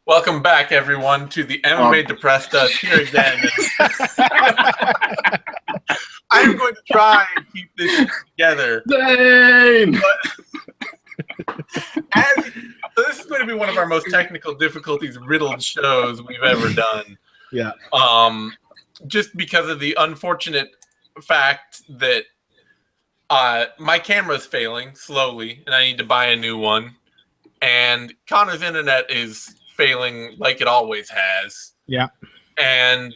Welcome back, everyone, to the MMA Depressed Us here again. I'm going to try and keep this together. Dang! So this is going to be one of our most technical difficulties riddled shows we've ever done. Yeah. Just because of the unfortunate fact that my camera's failing slowly, and I need to buy a new one. And Connor's internet is failing like it always has. Yeah. And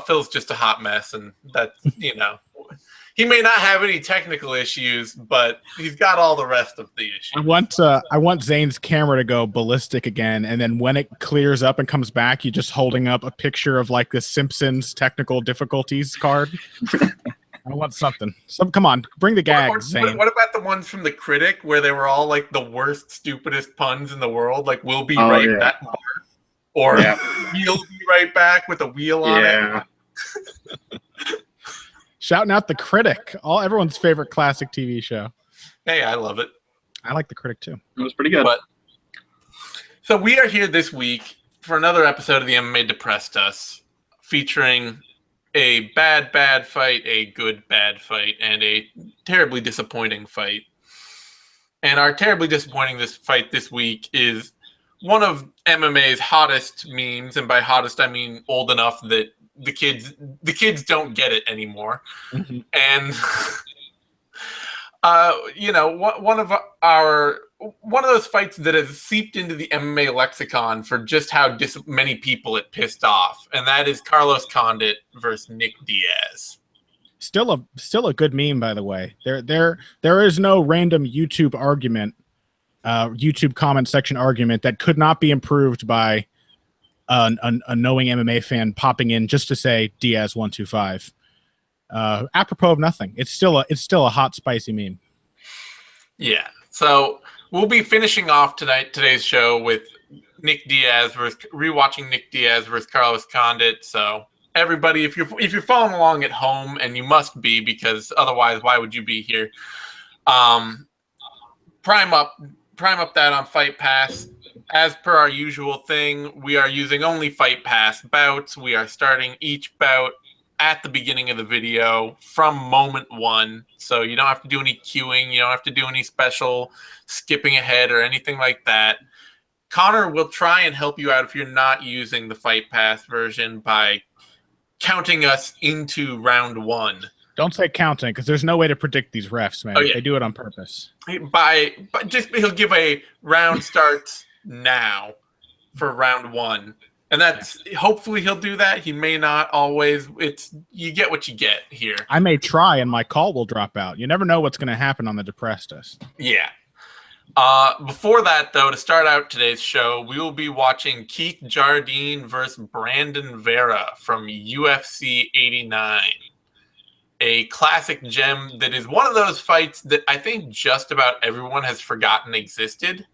Phil's just a hot mess, and that's he may not have any technical issues, but he's got all the rest of the issues. I want Zane's camera to go ballistic again, and then when it clears up and comes back, you're just holding up a picture of like the Simpsons technical difficulties card. I want something. Come on, bring the gags, Zane. What about the ones from The Critic where they were all like the worst, stupidest puns in the world? Like, we'll be right back. Or we'll be right back with a wheel on it. Shouting out The Critic, everyone's favorite classic TV show. Hey, I love it. I like The Critic too. It was pretty good. So we are here this week for another episode of the MMA Depressed Us, featuring a bad fight, a good bad fight, and a terribly disappointing fight. And our terribly disappointing fight this week is one of MMA's hottest memes, and by hottest I mean old enough that the kids don't get it anymore. Mm-hmm. And one of those fights that has seeped into the MMA lexicon for just how many people it pissed off, and that is Carlos Condit versus Nick Diaz. Still a good meme, by the way. There is no random YouTube comment section argument that could not be improved by a knowing MMA fan popping in just to say Diaz 125. Apropos of nothing. It's still a hot, spicy meme. Yeah. So we'll be finishing off today's show with rewatching Nick Diaz versus Carlos Condit. So everybody, if you're following along at home, and you must be, because otherwise, why would you be here? Prime up that on Fight Pass. As per our usual thing, we are using only Fight Pass bouts. We are starting each bout at the beginning of the video from moment one. So you don't have to do any queuing. You don't have to do any special skipping ahead or anything like that. Connor will try and help you out if you're not using the Fight Pass version by counting us into round one. Don't say counting, because there's no way to predict these refs, man. Oh, yeah. They do it on purpose. He'll give a round starts now for round one. And hopefully he'll do that. He may not always. You get what you get here. I may try and my call will drop out. You never know what's going to happen on the Depressed Us. Yeah. Before that, though, to start out today's show, we will be watching Keith Jardine versus Brandon Vera from UFC 89. A classic gem that is one of those fights that I think just about everyone has forgotten existed.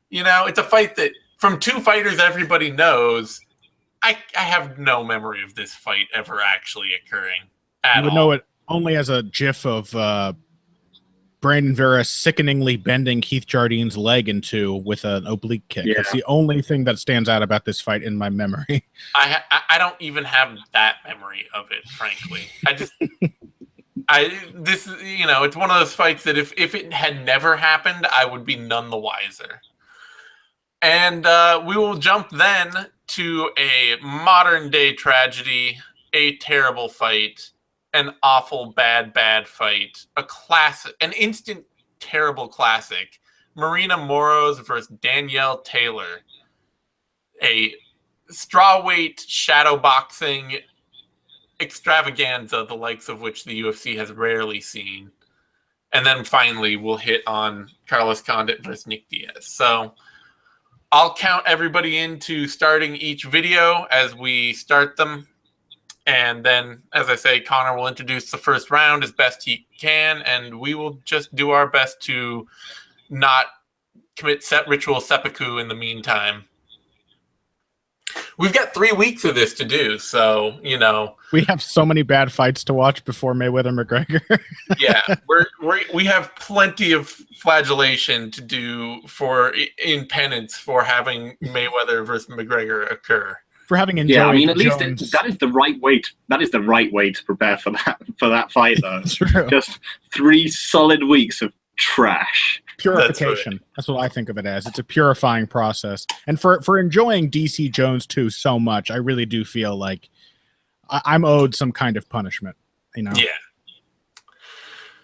It's a fight that from two fighters everybody knows. I have no memory of this fight ever actually occurring at all. You would know it only as a gif of Brandon Vera sickeningly bending Keith Jardine's leg in two with an oblique kick. Yeah. It's the only thing that stands out about this fight in my memory. I don't even have that memory of it, frankly. It's one of those fights that if it had never happened, I would be none the wiser. And we will jump then to a modern-day tragedy, a terrible fight, an awful, bad fight, a classic, an instant, terrible classic. Marina Moroz versus Danielle Taylor. A strawweight shadow boxing extravaganza, the likes of which the UFC has rarely seen. And then finally, we'll hit on Carlos Condit versus Nick Diaz. So I'll count everybody into starting each video as we start them. And then, as I say, Connor will introduce the first round as best he can, and we will just do our best to not commit ritual seppuku in the meantime. we've got 3 weeks of this to do, so we have so many bad fights to watch before Mayweather McGregor. yeah, we have plenty of flagellation to do in penance for having Mayweather versus McGregor occur. For having enjoyed. Yeah, I mean, at least that is the right way. That is the right way to prepare for that fight, though. True. Just 3 solid weeks of trash. Purification. That's what I think of it as. It's a purifying process. And for enjoying DC Jones 2 so much, I really do feel like I'm owed some kind of punishment. Yeah.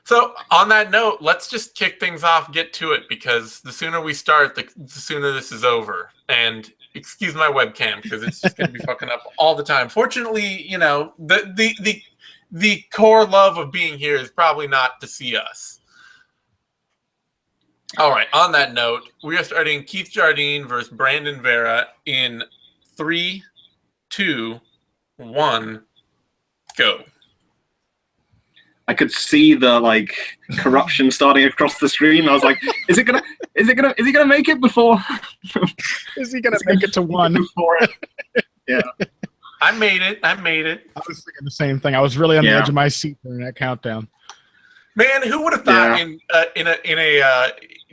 So on that note, let's just kick things off, get to it, because the sooner we start, the sooner this is over. And excuse my webcam because it's just going to be fucking up all the time. Fortunately, the core love of being here is probably not to see us. All right. On that note, we are starting Keith Jardine versus Brandon Vera in 3, 2, 1, go. I could see the corruption starting across the screen. I was like, is he gonna make it before? Is he gonna make it to 1? Before it? Yeah. I made it. I was thinking the same thing. I was really on the edge of my seat during that countdown. Man, who would have thought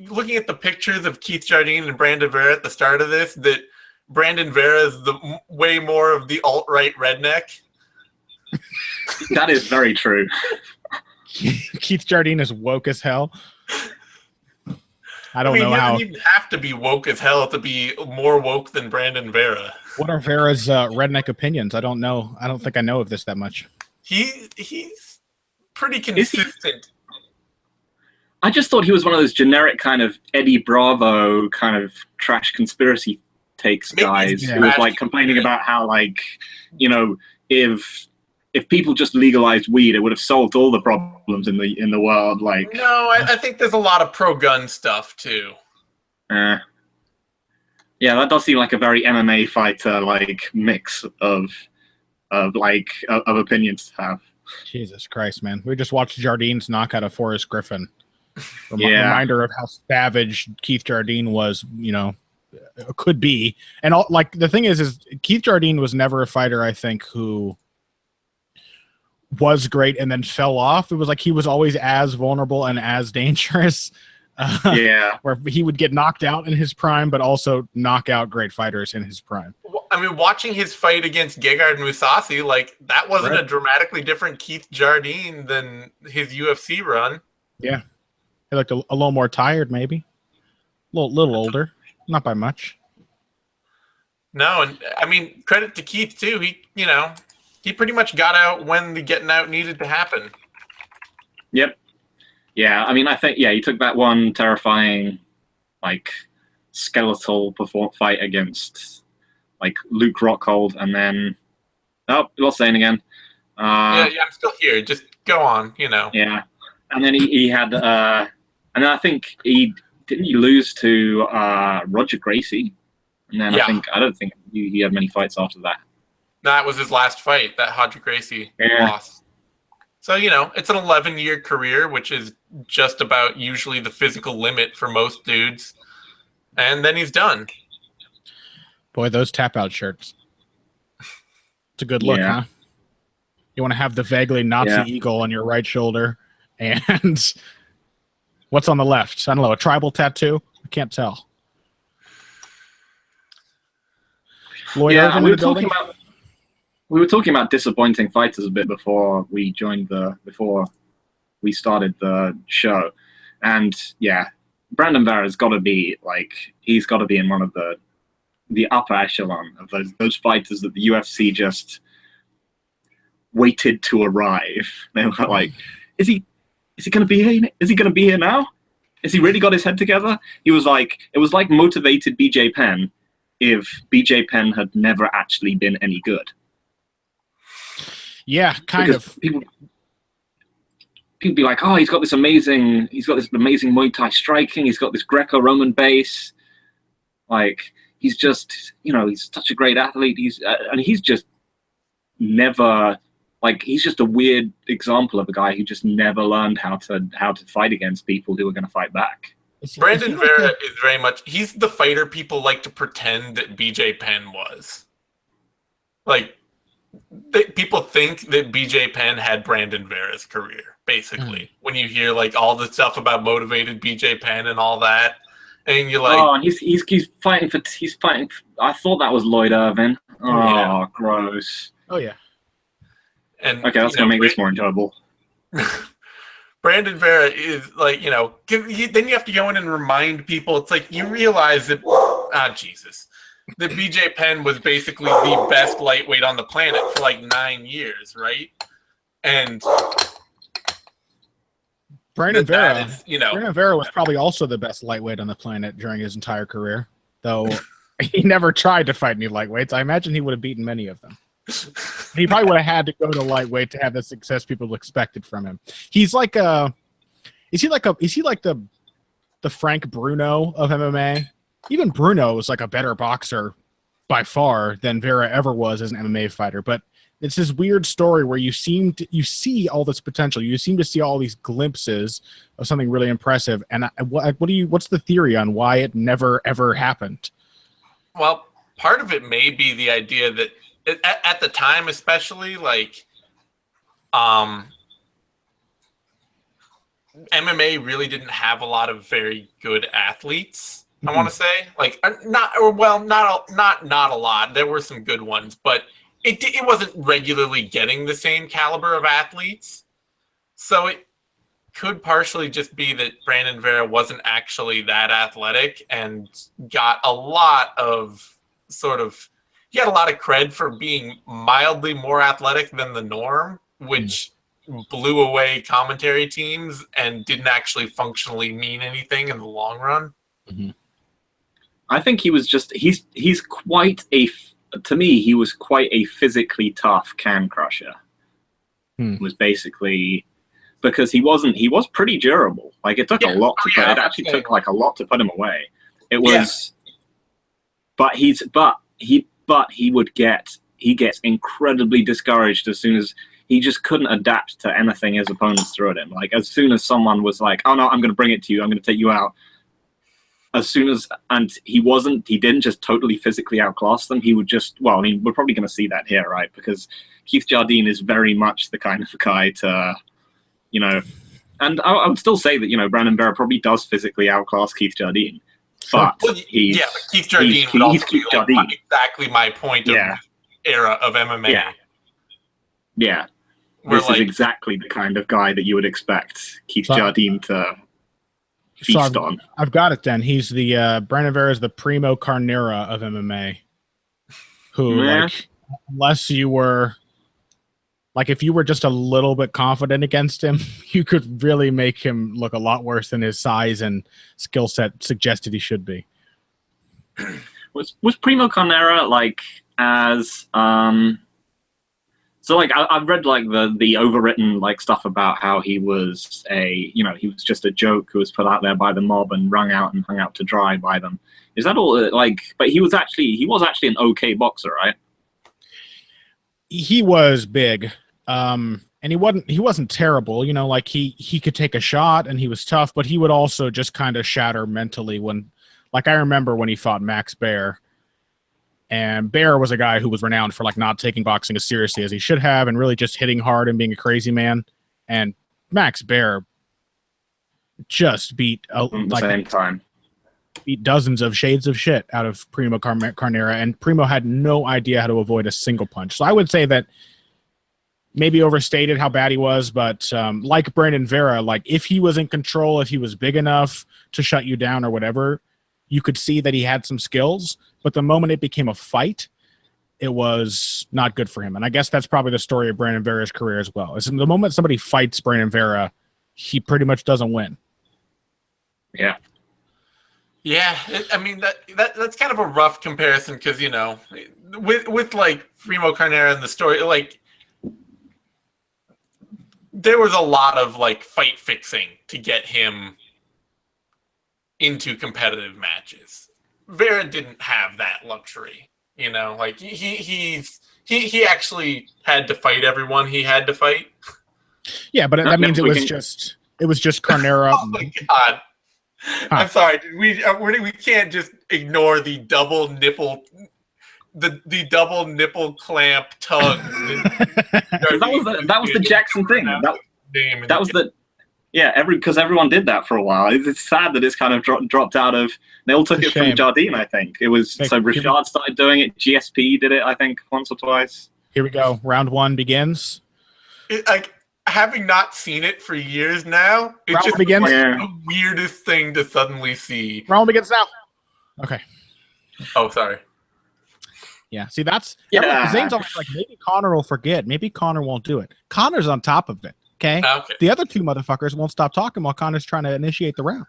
looking at the pictures of Keith Jardine and Brandon Vera at the start of this, that Brandon Vera is the way more of the alt-right redneck? That is very true. Keith Jardine is woke as hell. I don't know how. He doesn't even have to be woke as hell to be more woke than Brandon Vera. What are Vera's redneck opinions? I don't know. I don't think I know of this that much. He's pretty consistent. I just thought he was one of those generic kind of Eddie Bravo kind of trash conspiracy takes guys who was complaining about how if people just legalized weed, it would have solved all the problems in the world. No, I think there's a lot of pro-gun stuff too. Yeah, that does seem like a very MMA fighter mix of opinions to have. Jesus Christ, man! We just watched Jardine's knockout of Forrest Griffin. Reminder of how savage Keith Jardine was, could be. And the thing is Keith Jardine was never a fighter, I think, who was great and then fell off. It was he was always as vulnerable and as dangerous. Where he would get knocked out in his prime, but also knock out great fighters in his prime. Well, I mean, watching his fight against Gegard Mousasi, that wasn't a dramatically different Keith Jardine than his UFC run. Yeah. He looked a little more tired, maybe. A little older. Not by much. No, and I mean, credit to Keith, too. He pretty much got out when the getting out needed to happen. Yep. Yeah, I mean, I think, he took that one terrifying, skeletal fight against, Luke Rockhold, and then, lost Zane again. I'm still here. Just go on, Yeah. And then he had, and then I think he lose to Roger Gracie. And then I don't think he had many fights after that. That was his last fight, that Roger Gracie loss. So, it's an 11-year career, which is just about usually the physical limit for most dudes. And then he's done. Boy, those tap-out shirts. It's a good look, huh? You want to have the vaguely Nazi eagle on your right shoulder. And what's on the left? I don't know, a tribal tattoo? I can't tell. We were talking about disappointing fighters a bit before we started the show. And Brandon Vera's got to be he's got to be in one of the upper echelon of those fighters that the UFC just waited to arrive. They were like, is he going to be here? Is he going to be here now? Has he really got his head together? It was like motivated BJ Penn if BJ Penn had never actually been any good. Yeah, kind of. People be like, oh, he's got this amazing Muay Thai striking. He's got this Greco-Roman base. He's just, he's such a great athlete. He's just never. He's just a weird example of a guy who just never learned how to fight against people who are going to fight back. Brandon Vera is very much, he's the fighter people like to pretend that BJ Penn was. like people think that BJ Penn had Brandon Vera's career, basically. When you hear like all the stuff about motivated BJ Penn and all that, and you're like, oh, and he's fighting for I thought that was Lloyd Irvin. Oh, yeah. Gross. Oh yeah. And okay, that's gonna make this more enjoyable. Brandon Vera is like, then you have to go in and remind people. It's like you realize that, Jesus, that BJ Penn was basically the best lightweight on the planet for like 9 years, right? And Brandon Vera, Brandon Vera was probably also the best lightweight on the planet during his entire career, though he never tried to fight any lightweights. I imagine he would have beaten many of them. He probably would have had to go to lightweight to have the success people expected from him. He's like is he like the Frank Bruno of MMA? Even Bruno is like a better boxer by far than Vera ever was as an MMA fighter. But it's this weird story where you see all this potential. You seem to see all these glimpses of something really impressive. And what's the theory on why it never ever happened? Well, part of it may be the idea that at the time, especially, like, MMA really didn't have a lot of very good athletes. I want to say, like, not a lot. There were some good ones, but it wasn't regularly getting the same caliber of athletes. So it could partially just be that Brandon Vera wasn't actually that athletic and got a lot of he had a lot of cred for being mildly more athletic than the norm, which blew away commentary teams and didn't actually functionally mean anything in the long run. Mm-hmm. I think he was just he's quite to me he was quite a physically tough can crusher. Was basically because he was pretty durable. Like it took a lot to put it actually took like a lot to put him away. It was but he gets incredibly discouraged as soon as he just couldn't adapt to anything his opponents threw at him. Like as soon as someone was like, "Oh no, I'm going to bring it to you. I'm going to take you out." He didn't just totally physically outclass them. He would just, well, I mean, we're probably going to see that here, right? Because Keith Jardine is very much the kind of guy to, and I would still say that, Brandon Vera probably does physically outclass Keith Jardine. But but Keith Jardine would also be like exactly my point of era of MMA. Yeah. This is exactly the kind of guy that you would expect Keith Jardine to feast on. I've got it then. He's the Brandon Vera is the Primo Carnera of MMA. Who, like, unless you were like, if you were just a little bit confident against him, you could really make him look a lot worse than his size and skill set suggested he should be. Was Primo Carnera like as so like I've read like the overwritten like stuff about how he was he was just a joke who was put out there by the mob and wrung out and hung out to dry by them. Is that all like? But he was actually an okay boxer, right? He was big, and he wasn't terrible. Like he could take a shot and he was tough, but he would also just kind of shatter mentally when, like, I remember when he fought Max Baer. And Baer was a guy who was renowned for like not taking boxing as seriously as he should have and really just hitting hard and being a crazy man. And Max Baer just beat dozens of shades of shit out of Primo Carnera, and Primo had no idea how to avoid a single punch. So I would say that maybe overstated how bad he was, but like Brandon Vera, like if he was in control, if he was big enough to shut you down or whatever, you could see that he had some skills. But the moment it became a fight, it was not good for him. And I guess that's probably the story of Brandon Vera's career as well. Is the moment somebody fights Brandon Vera, he pretty much doesn't win. Yeah. Yeah, I mean that's kind of a rough comparison because with like Primo Carnera and the story, like there was a lot of like fight fixing to get him into competitive matches. Vera didn't have that luxury, like he actually had to fight everyone he had to fight. Yeah, but that means it was just Carnera. Oh my god. I'm sorry. We can't just ignore the double nipple the double nipple clamp tug. that was the Jackson thing. That was the because everyone did that for a while. It's sad that it's kind of dropped out of. They all took it from Jardine, I think. It was so Richard started doing it. GSP did it, I think, once or twice. Here we go. Round one begins. Having not seen it for years now, it just begins. The weirdest thing to suddenly see. Round begins now. Okay. Oh, sorry. Yeah. See, that's Zane's always like, maybe Connor will forget. Maybe Connor won't do it. Connor's on top of it. Okay. The other two motherfuckers won't stop talking while Connor's trying to initiate the round.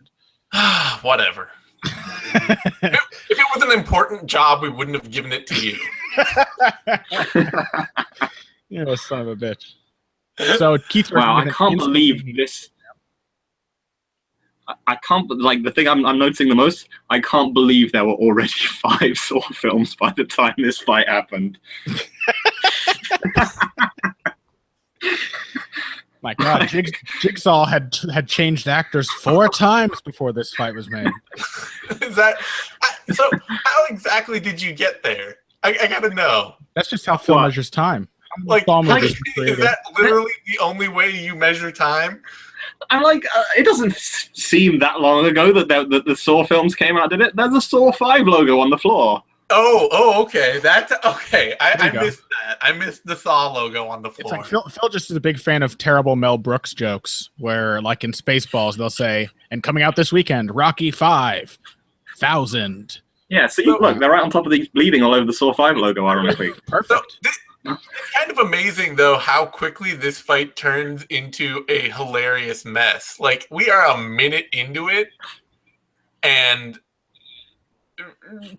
Whatever. If it was an important job, we wouldn't have given it to you. You're a son of a bitch. So Keith, wow, I can't believe this. I can't the thing I'm noticing the most. I can't believe there were already 5 Saw films by the time this fight happened. My God, Jigsaw had changed actors 4 times before this fight was made. Is that so? How exactly did you get there? I gotta know. That's just how film measures time. Is that literally the only way you measure time? I'm like, it doesn't seem that long ago that the Saw films came out, did it? There's a Saw 5 logo on the floor. Oh, okay. That's okay. I missed that. I missed the Saw logo on the floor. It's like Phil just is a big fan of terrible Mel Brooks jokes, where like in Spaceballs they'll say, "And coming out this weekend, Rocky 5,000." Yeah. So look, they're right on top of the bleeding all over the Saw 5 logo. Ironically, perfect. So, it's kind of amazing, though, how quickly this fight turns into a hilarious mess. Like, we are a minute into it, and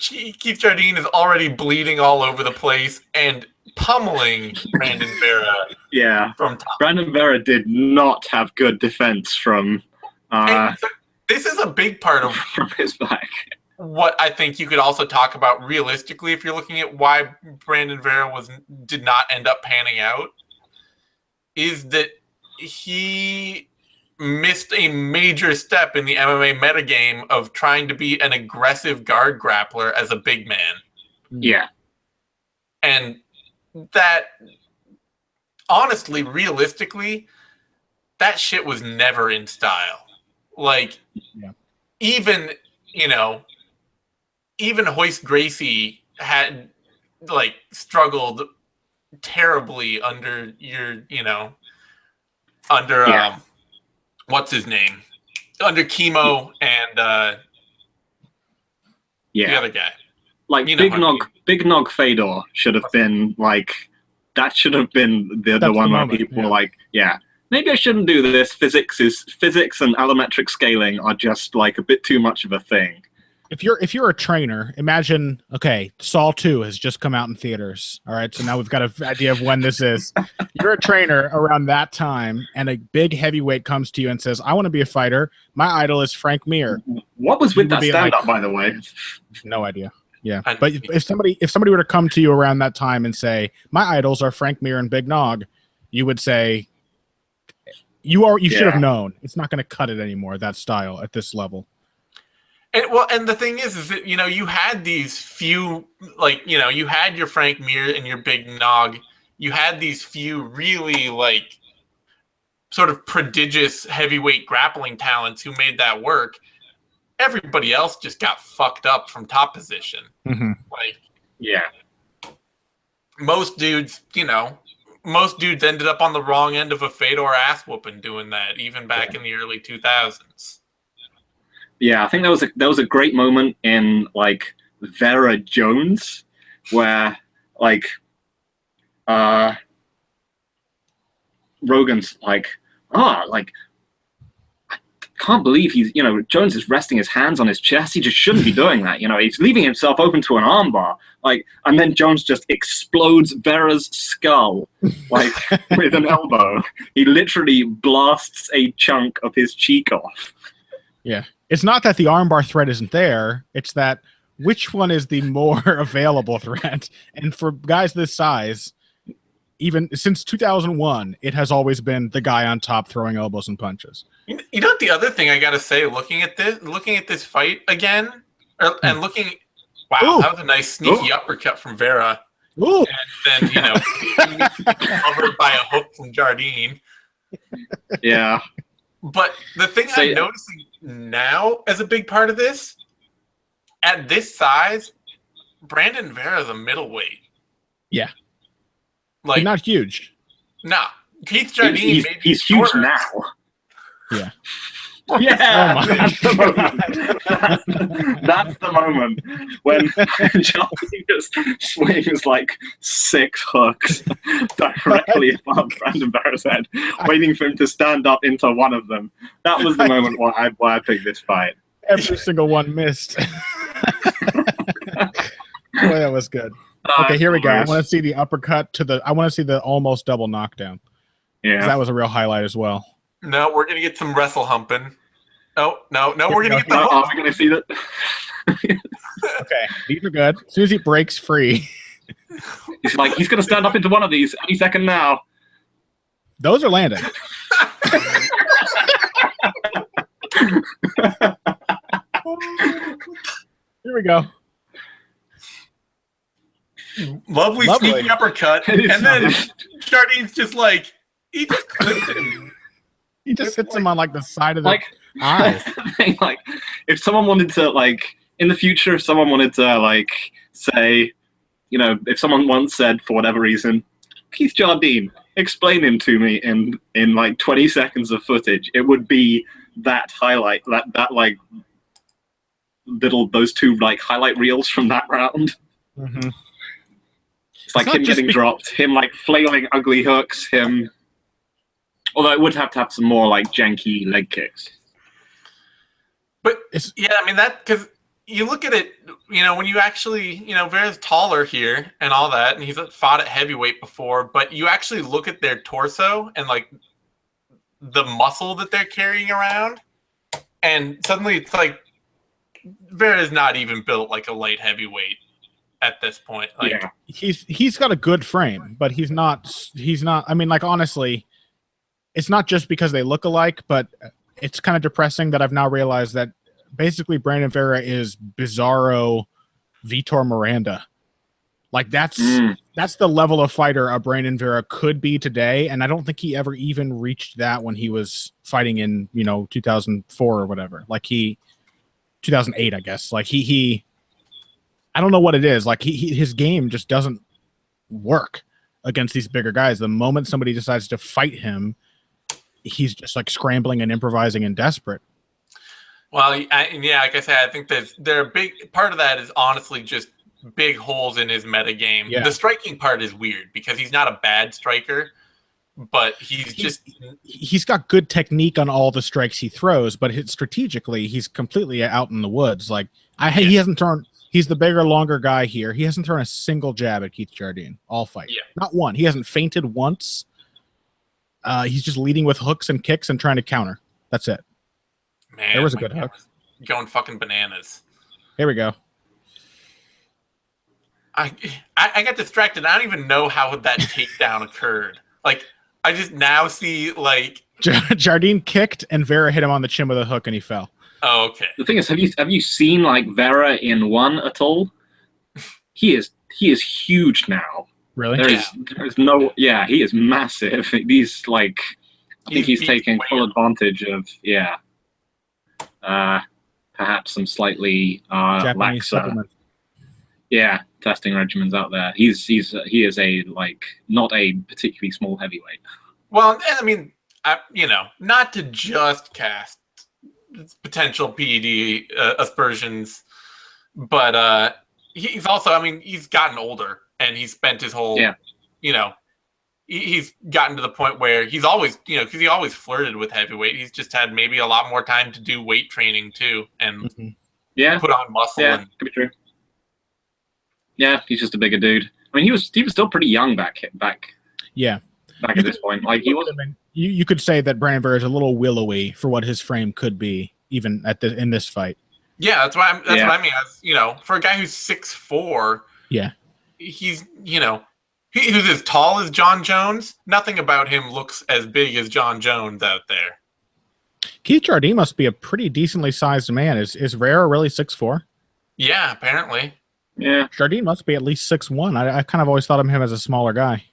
Keith Jardine is already bleeding all over the place and pummeling Brandon Vera. Yeah, from top. Brandon Vera did not have good defense from. So this is a big part of from his back. What I think you could also talk about realistically, if you're looking at why Brandon Vera did not end up panning out, is that he missed a major step in the MMA metagame of trying to be an aggressive guard grappler as a big man. Yeah. And that, honestly, realistically, that shit was never in style. Like, even Hoist Gracie had struggled terribly under what's his name? Under Chemo and the other guy. Like Big Nog Fedor should have been that should have been the one where people were like, maybe I shouldn't do this. Physics and allometric scaling are just like a bit too much of a thing. If you're a trainer, imagine, okay, Saw 2 has just come out in theaters. All right, so now we've got an idea of when this is. You're a trainer around that time, and a big heavyweight comes to you and says, "I want to be a fighter. My idol is Frank Mir." What was with that stand-up, by the way? No idea. Yeah, but if somebody were to come to you around that time and say, "My idols are Frank Mir and Big Nog," you would say, "You should have known. It's not going to cut it anymore. That style at this level." And the thing is that, you had these few, you had your Frank Mir and your Big Nog. You had these few really, sort of prodigious heavyweight grappling talents who made that work. Everybody else just got fucked up from top position. Mm-hmm. Most dudes, ended up on the wrong end of a Fedor ass whooping doing that, even back in the early 2000s. Yeah, I think there was a great moment in Vera Jones where Rogan's I can't believe he's Jones is resting his hands on his chest. He just shouldn't be doing that. He's leaving himself open to an armbar. And then Jones just explodes Vera's skull with an elbow. He literally blasts a chunk of his cheek off. Yeah. It's not that the armbar threat isn't there. It's that which one is the more available threat. And for guys this size, even since 2001, it has always been the guy on top throwing elbows and punches. The other thing I got to say, looking at this fight again, and looking Wow, Ooh. that was a nice sneaky uppercut from Vera. Ooh. And then, covered by a hook from Jardine. Yeah. But the thing I'm noticing now as a big part of this, at this size, Brandon Vera's a middleweight. Yeah. Like, He's not huge. Nah. Keith Jardine he's huge now. Yeah. Yeah, Oh that's the moment. That's the moment when Jardine just swings like 6 hooks directly above Brandon Vera's head, waiting for him to stand up into one of them. That was the moment why I picked this fight. Every single one missed. Boy, that was good. Okay, here we go. I want to see the uppercut to the. I want to see the almost double knockdown. Yeah, that was a real highlight as well. No, we're gonna get some wrestle humping. Oh no, we're gonna get the. Are we gonna see that? Okay, these are good. As soon as he breaks free, he's gonna stand up into one of these any second now. Those are landing. Here we go. Lovely. Sneaky uppercut, and then Jardine's just like he just clipped him. He just hits him on like the side of the eye. That's the thing. Like, if someone wanted to, like, in the future, if someone wanted to, like, say, you know, if someone once said for whatever reason, Keith Jardine, explain him to me in like 20 seconds of footage, it would be that highlight, that like those 2 like highlight reels from that round. Mm-hmm. It's like him getting dropped, him like flailing ugly hooks, him. Although it would have to have some more like janky leg kicks. But yeah, I mean that because you look at it, you know, when you actually, you know, Vera's taller here and all that, and he's fought at heavyweight before, but you actually look at their torso and like the muscle that they're carrying around, and suddenly it's like Vera's not even built like a light heavyweight at this point. Like, yeah. He's got a good frame, but he's not. I mean, like honestly, it's not just because they look alike, but it's kind of depressing that I've now realized that basically Brandon Vera is Bizarro Vitor Miranda. Like that's the level of fighter a Brandon Vera could be today, and I don't think he ever even reached that when he was fighting in 2004 or whatever. Like 2008, I guess. Like he I don't know what it is. Like his game just doesn't work against these bigger guys. The moment somebody decides to fight him, he's just like scrambling and improvising and desperate. Well, yeah, like I said, I think there a big part of that is honestly just big holes in his meta game. Yeah. The striking part is weird because he's not a bad striker, but he's got good technique on all the strikes he throws, but strategically he's completely out in the woods. Like he hasn't thrown. He's the bigger, longer guy here. He hasn't thrown a single jab at Keith Jardine all fight. Yeah. Not one. He hasn't feinted once. He's just leading with hooks and kicks and trying to counter. That's it. Man, there was a good hook. Going fucking bananas. Here we go. I got distracted. I don't even know how that takedown occurred. Like, I just now see, like... Jardine kicked, and Vera hit him on the chin with a hook, and he fell. Oh, okay. The thing is, have you seen, like, Vera in one at all? He is huge now. Really? There's no... Yeah, he is massive. He's, like... I think he's taking full advantage of... Yeah. Perhaps some slightly laxer... Yeah, testing regimens out there. He is a like not a particularly small heavyweight. Well, I mean, not to just cast potential PED aspersions, but he's also, I mean, he's gotten older and he's spent his whole, he's gotten to the point where he's always, because he always flirted with heavyweight. He's just had maybe a lot more time to do weight training too, and put on muscle. Yeah, could be true. Yeah, he's just a bigger dude. I mean, he was still pretty young back at this point. Like he was. You could say that Brandon Vera is a little willowy for what his frame could be, even in this fight. Yeah, that's what I mean. As, for a guy who's 6'4", he's who's as tall as John Jones. Nothing about him looks as big as John Jones out there. Keith Jardine must be a pretty decently sized man. Is Vera really 6'4"? Yeah, apparently. Yeah. Jardine must be at least 6'1". I kind of always thought of him as a smaller guy.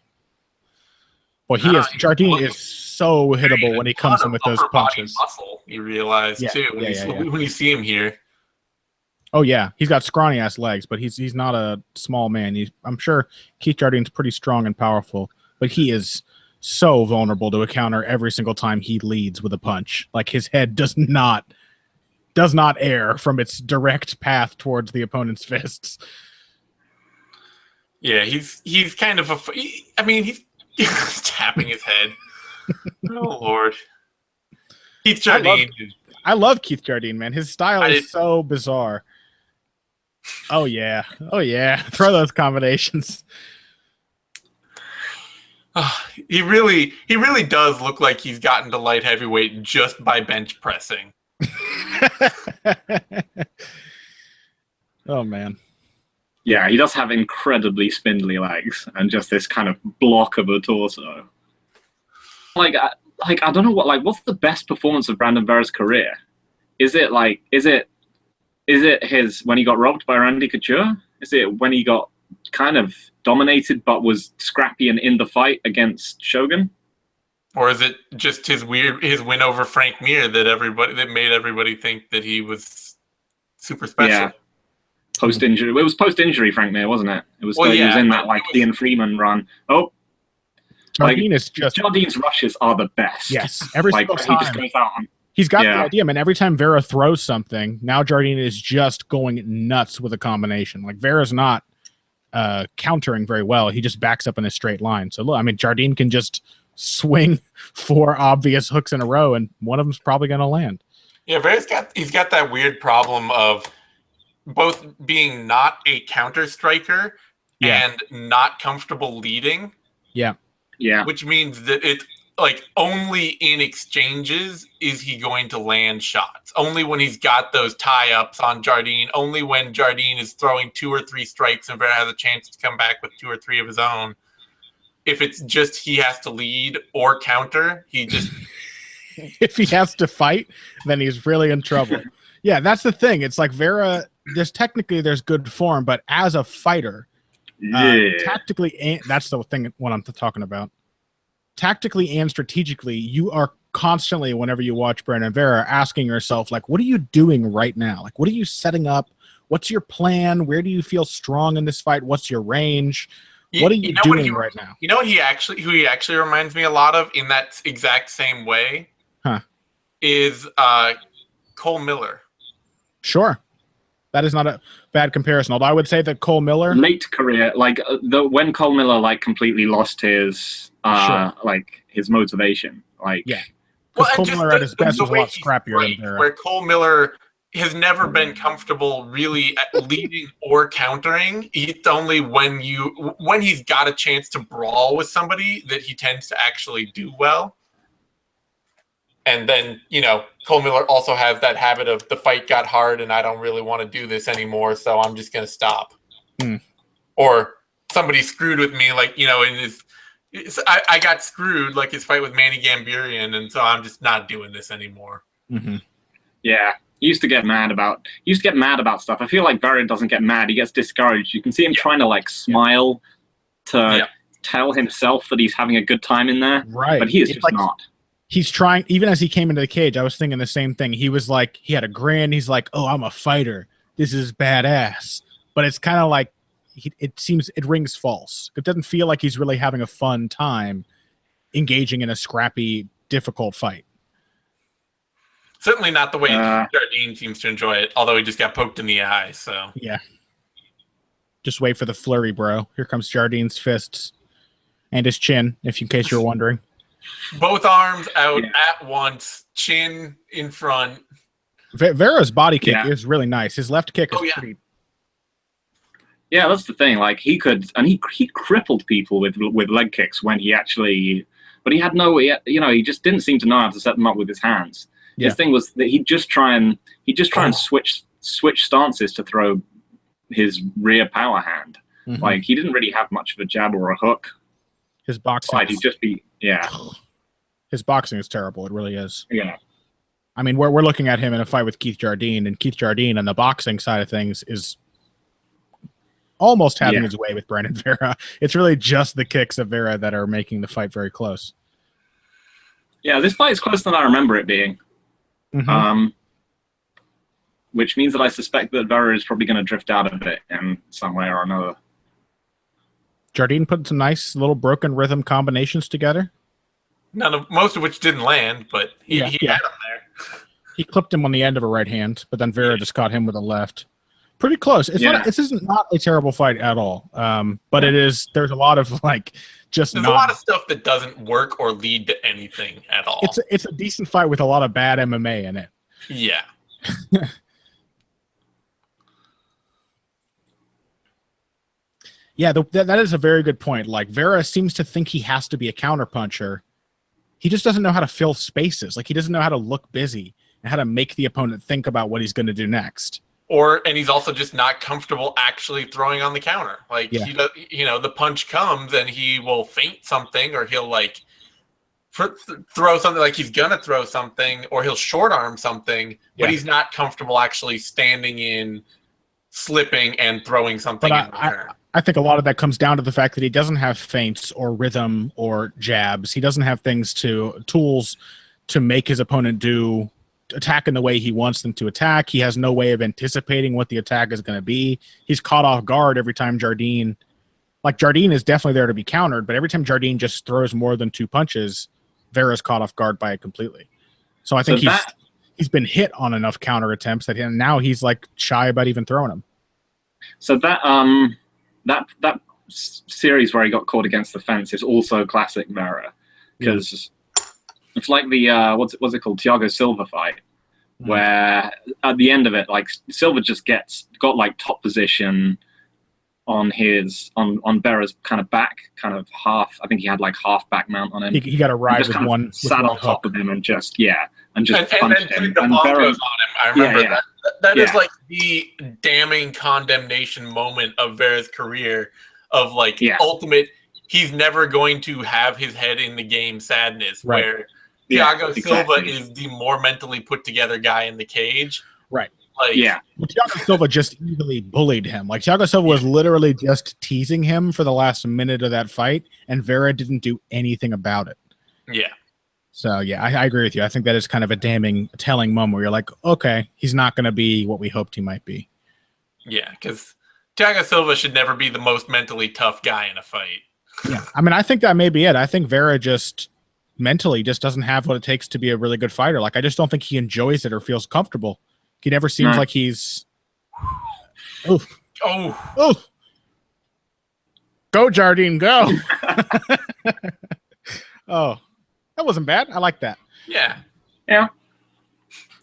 Well, Jardine is so hittable when he comes in with those punches. Muscle, you realize too when you see him here. Oh yeah, he's got scrawny ass legs, but he's not a small man. I'm sure Keith Jardine's pretty strong and powerful, but he is so vulnerable to a counter every single time he leads with a punch. Like his head does not air from its direct path towards the opponent's fists. Yeah, he's kind of he's tapping his head. Oh Lord, Keith Jardine. I love Keith Jardine, man. His style is so bizarre. Oh yeah, throw those combinations. He really does look like he's gotten to light heavyweight just by bench pressing. Oh man. Yeah, he does have incredibly spindly legs and just this kind of block of a torso. Like I don't know what's the best performance of Brandon Vera's career? Is it his when he got robbed by Randy Couture? Is it when he got kind of dominated but was scrappy and in the fight against Shogun? Or is it just his win over Frank Mir that made everybody think that he was super special? Yeah. Post-injury. It was post-injury Frank Mir, wasn't it? He was in that Ian Freeman run. Oh. Jardine's rushes are the best. Yes. Every single time. He just goes out on, he's got the idea, man. Every time Vera throws something, now Jardine is just going nuts with a combination. Like Vera's not countering very well. He just backs up in a straight line. So look, I mean, Jardine can just swing 4 obvious hooks in a row, and one of them's probably going to land. Yeah, Vera's got that weird problem of both being not a counter striker and not comfortable leading. Yeah. Yeah. Which means that it's like only in exchanges is he going to land shots. Only when he's got those tie-ups on Jardine, only when Jardine is throwing 2 or 3 strikes and Vera has a chance to come back with 2 or 3 of his own. If it's just he has to lead or counter, he just... If he has to fight, then he's really in trouble. Yeah, that's the thing. It's like Vera... There's good form, but as a fighter, tactically, that's the thing. What I'm talking about, tactically and strategically, you are constantly, whenever you watch Brandon Vera, asking yourself, like, what are you doing right now? Like, what are you setting up? What's your plan? Where do you feel strong in this fight? What's your range? What are you doing right now? You know what who he actually reminds me a lot of in that exact same way? Is Cole Miller. Sure. That is not a bad comparison. Although I would say that Cole Miller, late career, when Cole Miller completely lost his his motivation, Cole Miller at his best was a lot scrappier than Vera. Where Cole Miller has never been comfortable really at leading or countering. It's only when he's got a chance to brawl with somebody that he tends to actually do well. And then, Cole Miller also has that habit of the fight got hard and I don't really want to do this anymore, so I'm just going to stop. Or somebody screwed with me, I got screwed, like his fight with Manny Gambirian, and so I'm just not doing this anymore. Mm-hmm. Yeah, he used to get mad about stuff. I feel like Vera doesn't get mad. He gets discouraged. You can see him trying to, smile to tell himself that he's having a good time in there. Right. But he is just not. He's trying, even as he came into the cage, I was thinking the same thing. He was like, he had a grin. He's like, oh, I'm a fighter. This is badass. But it's kind of like, it rings false. It doesn't feel like he's really having a fun time engaging in a scrappy, difficult fight. Certainly not the way Jardine seems to enjoy it, although he just got poked in the eye, so. Yeah. Just wait for the flurry, bro. Here comes Jardine's fists and his chin, in case you're wondering. Both arms out at once, chin in front. Vera's body kick is really nice. His left kick is pretty. Yeah, that's the thing. He crippled people with leg kicks when he actually, but he just didn't seem to know how to set them up with his hands. Yeah. His thing was that he'd just try and switch stances to throw his rear power hand. Mm-hmm. He didn't really have much of a jab or a hook. His boxing. His boxing is terrible. It really is. Yeah. I mean, we're looking at him in a fight with Keith Jardine, and Keith Jardine on the boxing side of things is almost having his way with Brandon Vera. It's really just the kicks of Vera that are making the fight very close. Yeah, this fight is closer than I remember it being. Which means that I suspect that Vera is probably going to drift out of it in some way or another. Jardine put some nice little broken rhythm combinations together. Most of which didn't land, but he had him there. He clipped him on the end of a right hand, but then Vera just caught him with a left. Pretty close. This isn't not a terrible fight at all. But it is. There's a lot of there's a lot of stuff that doesn't work or lead to anything at all. It's a decent fight with a lot of bad MMA in it. Yeah. Yeah, that is a very good point. Like, Vera seems to think he has to be a counterpuncher. He just doesn't know how to fill spaces. Like, he doesn't know how to look busy and how to make the opponent think about what he's going to do next. And he's also just not comfortable actually throwing on the counter. Like, the punch comes and he will feint something, or he'll throw something like he's gonna throw something, or he'll short arm something, but he's not comfortable actually standing in, slipping, and throwing something in return. I think a lot of that comes down to the fact that he doesn't have feints or rhythm or jabs. He doesn't have tools to make his opponent attack in the way he wants them to attack. He has no way of anticipating what the attack is going to be. He's caught off guard every time Jardine is definitely there to be countered, but every time Jardine just throws more than 2 punches, Vera's caught off guard by it completely. So I think he's been hit on enough counter attempts that now he's shy about even throwing them. So that series where he got caught against the fence is also classic Vera, because it's like the what's it called, Thiago Silva fight, where at the end of it, Silva just got top position on Vera's kind of back, kind of half. I think he had half back mount on him. He got a ride with one, sat on top of him and just punched him. And Vera, on him. I remember that. That is the damning condemnation moment of Vera's career of ultimate. He's never going to have his head in the game sadness, where Thiago Silva is the more mentally put together guy in the cage. Right. Well, Thiago Silva just easily bullied him. Thiago Silva was literally just teasing him for the last minute of that fight, and Vera didn't do anything about it. Yeah. So, I agree with you. I think that is kind of a telling moment where you're like, okay, he's not going to be what we hoped he might be. Yeah, because Thiago Silva should never be the most mentally tough guy in a fight. Yeah, I mean, I think that may be it. I think Vera just mentally doesn't have what it takes to be a really good fighter. I just don't think he enjoys it or feels comfortable. He never seems like he's... Oh. Go, Jardine, go! Oh. That wasn't bad. I like that. Yeah. Yeah.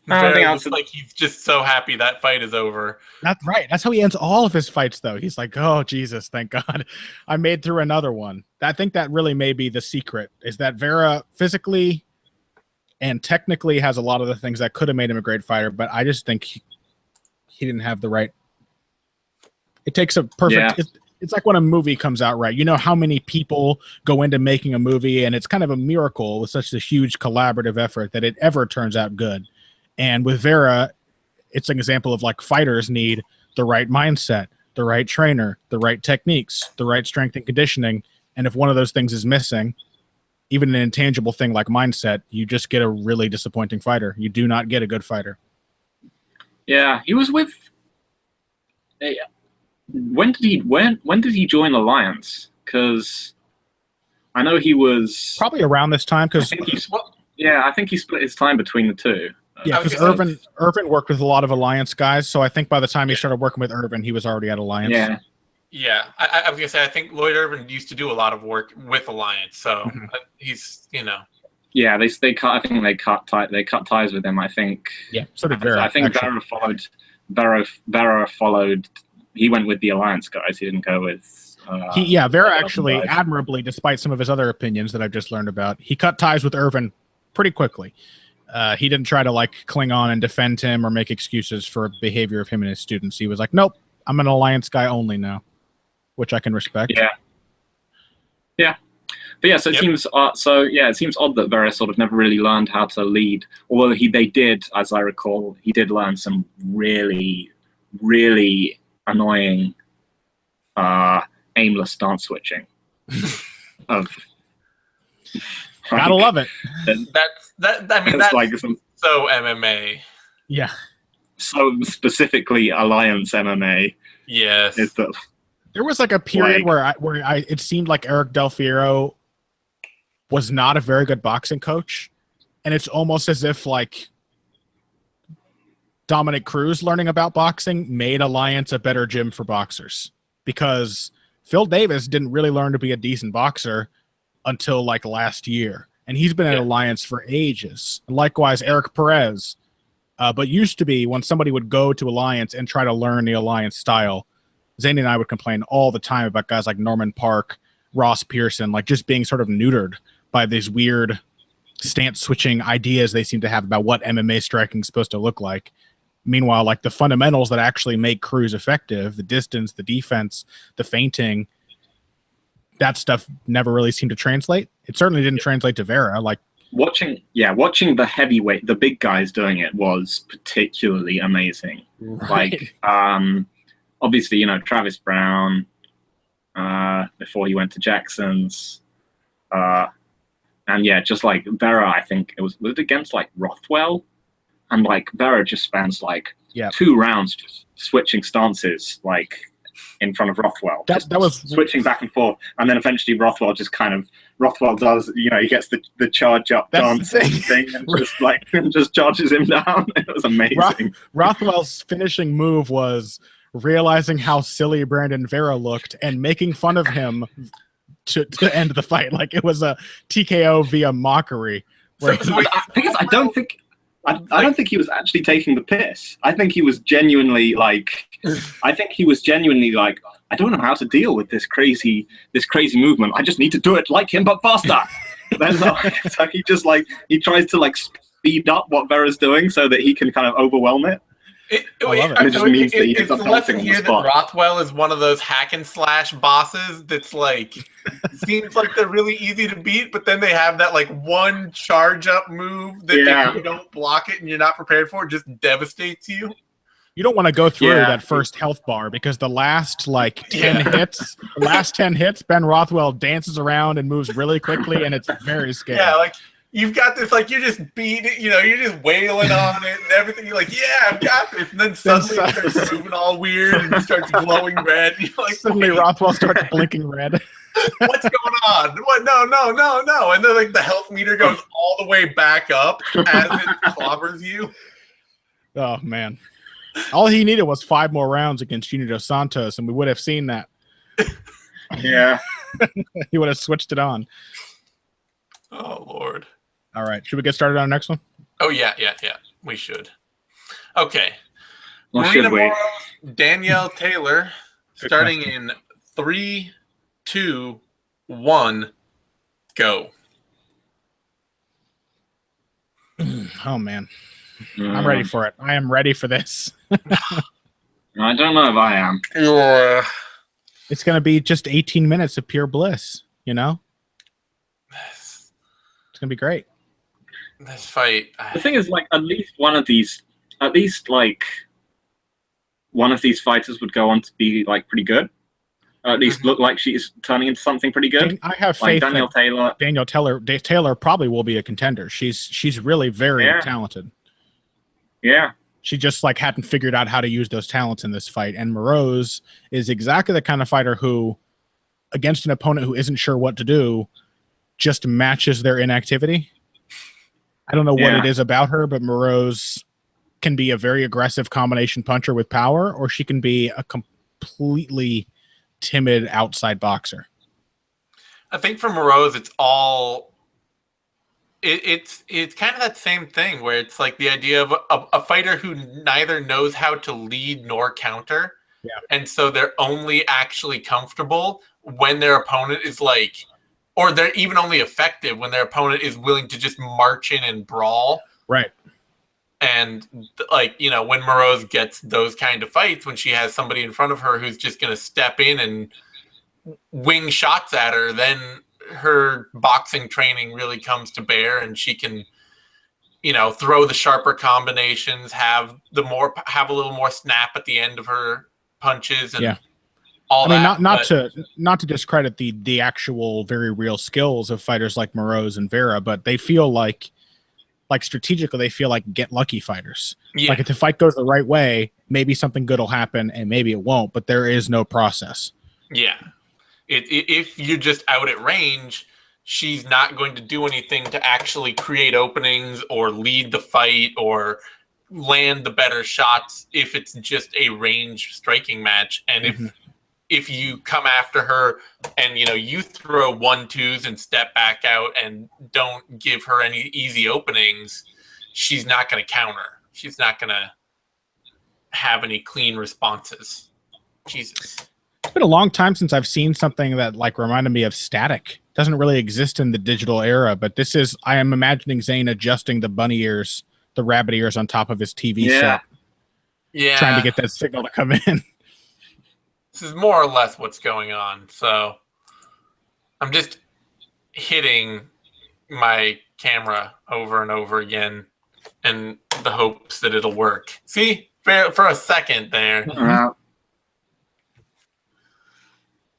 He's just so happy that fight is over. That's right. That's how he ends all of his fights, though. He's like, oh, Jesus, thank God. I made through another one. I think that really may be the secret, is that Vera physically and technically has a lot of the things that could have made him a great fighter, but I just think he didn't have the right... It takes a perfect... Yeah. It's like when a movie comes out right. You know how many people go into making a movie, and it's kind of a miracle with such a huge collaborative effort that it ever turns out good. And with Vera, it's an example of fighters need the right mindset, the right trainer, the right techniques, the right strength and conditioning. And if one of those things is missing, even an intangible thing like mindset, you just get a really disappointing fighter. You do not get a good fighter. Yeah, he was with... When did he join Alliance? Because I know he was probably around this time. Because I think he split his time between the two. Yeah, because Irvin worked with a lot of Alliance guys, so I think by the time he started working with Irvin, he was already at Alliance. Yeah. I was gonna say I think Lloyd Irvin used to do a lot of work with Alliance, so he's Yeah, they cut. I think they cut ties with him. I think. Yeah, so did Vera. I think Vera followed. Vera followed. He went with the Alliance guys. He didn't go with... Vera actually, admirably, despite some of his other opinions that I've just learned about, he cut ties with Irvin pretty quickly. He didn't try to cling on and defend him or make excuses for behavior of him and his students. He was like, nope, I'm an Alliance guy only now, which I can respect. Yeah. But yeah, so it seems it seems odd that Vera sort of never really learned how to lead. Although they did, as I recall, he did learn some really, really annoying aimless stance switching. Of Gotta love it. That's like so MMA. Yeah. So specifically Alliance MMA. Yes. Is that there was like a period where it seemed like Eric Del Fiero was not a very good boxing coach, and it's almost as if like Dominic Cruz learning about boxing made Alliance a better gym for boxers, because Phil Davis didn't really learn to be a decent boxer until like last year, and he's been at Alliance for ages. And likewise, Eric Perez. But used to be when somebody would go to Alliance and try to learn the Alliance style, Zane and I would complain all the time about guys like Norman Park, Ross Pearson, like just being sort of neutered by these weird stance switching ideas they seem to have about what MMA striking is supposed to look like. Meanwhile, like the fundamentals that actually make Cruz effective, the distance, the defense, the feinting, that stuff never really seemed to translate. It certainly didn't translate to Vera. Like watching the heavyweight, the big guys doing it was particularly amazing. Right. Like, obviously, you know, Travis Brown, before he went to Jackson's, and yeah, just like Vera, I think was it against like Rothwell, and like Vera just spends like 2 rounds just switching stances, like in front of Rothwell. That was switching back and forth, and then eventually Rothwell does, you know, he gets the charge up dance thing and just charges him down. It was amazing. Rothwell's finishing move was realizing how silly Brandon Vera looked and making fun of him to end the fight. Like it was a TKO via mockery. Because I don't think he was actually taking the piss. I think he was genuinely like, I don't know how to deal with this crazy movement. I just need to do it like him, but faster. So he tries to like speed up what Vera's doing so that he can kind of overwhelm it. It's the lesson here that Rothwell is one of those hack and slash bosses that's like seems like they're really easy to beat, but then they have that like one charge up move that if you don't block it and you're not prepared for, it just devastates you. You don't want to go through that first health bar, because the last like 10 hits, Ben Rothwell dances around and moves really quickly, and it's very scary. Yeah, like you've got this, like you're just beating it, you know, you're just wailing on it and everything. You're like, yeah, I've got this. And then suddenly it starts moving all weird and it starts glowing red. You're like, suddenly Rothwell starts blinking red. What's going on? What? No. And then like the health meter goes all the way back up as it clobbers you. Oh, man. All he needed was 5 more rounds against Junior Dos Santos, and we would have seen that. Yeah. He would have switched it on. Oh, Lord. All right. Should we get started on the next one? Oh, yeah. We should. Okay. Well, should we? Moroz, Danielle Taylor, starting in 3, 2, 1, go. Oh, man. I'm ready for it. I am ready for this. I don't know if I am. Yeah. It's going to be just 18 minutes of pure bliss, you know? It's going to be great. This fight. The thing is, like, at least one of these fighters would go on to be, like, pretty good. Or at least look like she's turning into something pretty good. I have faith Danielle Taylor. Danielle Taylor probably will be a contender. She's really very talented. Yeah. She just like hadn't figured out how to use those talents in this fight. And Moroz is exactly the kind of fighter who, against an opponent who isn't sure what to do, just matches their inactivity. I don't know what it is about her, but Moroz can be a very aggressive combination puncher with power, or she can be a completely timid outside boxer. I think for Moroz, it's all it's kind of that same thing where it's like the idea of a fighter who neither knows how to lead nor counter, and so they're only actually comfortable when their opponent is like, or they're even only effective when their opponent is willing to just march in and brawl. Right. And like, you know, when Moroz gets those kind of fights, when she has somebody in front of her who's just going to step in and wing shots at her, then her boxing training really comes to bear, and she can, you know, throw the sharper combinations, have a little more snap at the end of her punches, and all that. Not to discredit the actual very real skills of fighters like Moroz and Vera, but they feel like strategically they feel like get lucky fighters. Yeah. Like if the fight goes the right way, maybe something good will happen and maybe it won't, but there is no process. Yeah. If you're just out at range, she's not going to do anything to actually create openings or lead the fight or land the better shots if it's just a range striking match. And if you come after her and you throw 1-2s and step back out and don't give her any easy openings, she's not going to counter. She's not going to have any clean responses. Jesus. It's been a long time since I've seen something that like reminded me of Static. It doesn't really exist in the digital era, but I am imagining Zane adjusting the bunny ears, the rabbit ears on top of his TV set. Yeah. Trying to get that signal to come in. This is more or less what's going on. So I'm just hitting my camera over and over again in the hopes that it'll work. See, for a second there.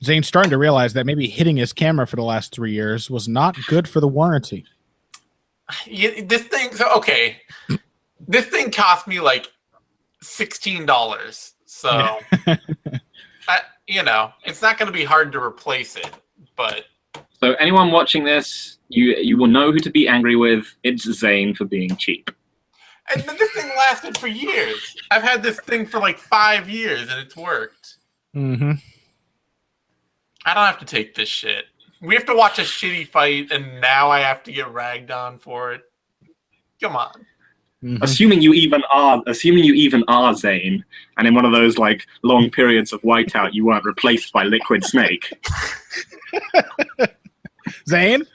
Zane's starting to realize that maybe hitting his camera for the last 3 years was not good for the warranty. Yeah, this thing cost me like $16. So, it's not going to be hard to replace it. But so anyone watching this, you will know who to be angry with. It's Zane for being cheap. And this thing lasted for years. I've had this thing for like 5 years, and it's worked. Mm-hmm. I don't have to take this shit. We have to watch a shitty fight, and now I have to get ragged on for it. Come on. Mm-hmm. Assuming you even are Zane, and in one of those like long periods of whiteout, you weren't replaced by Liquid Snake. Zane.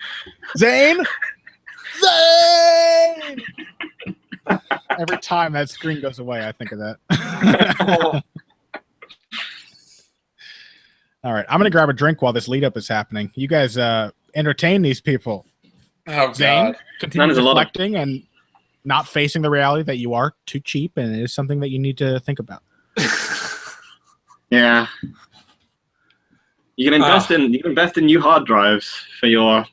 Every time that screen goes away, I think of that. All right, I'm going to grab a drink while this lead-up is happening. You guys entertain these people. Oh, Zane, God. continue reflecting and not facing the reality that you are too cheap, and it is something that you need to think about. Yeah. You can invest in new hard drives for your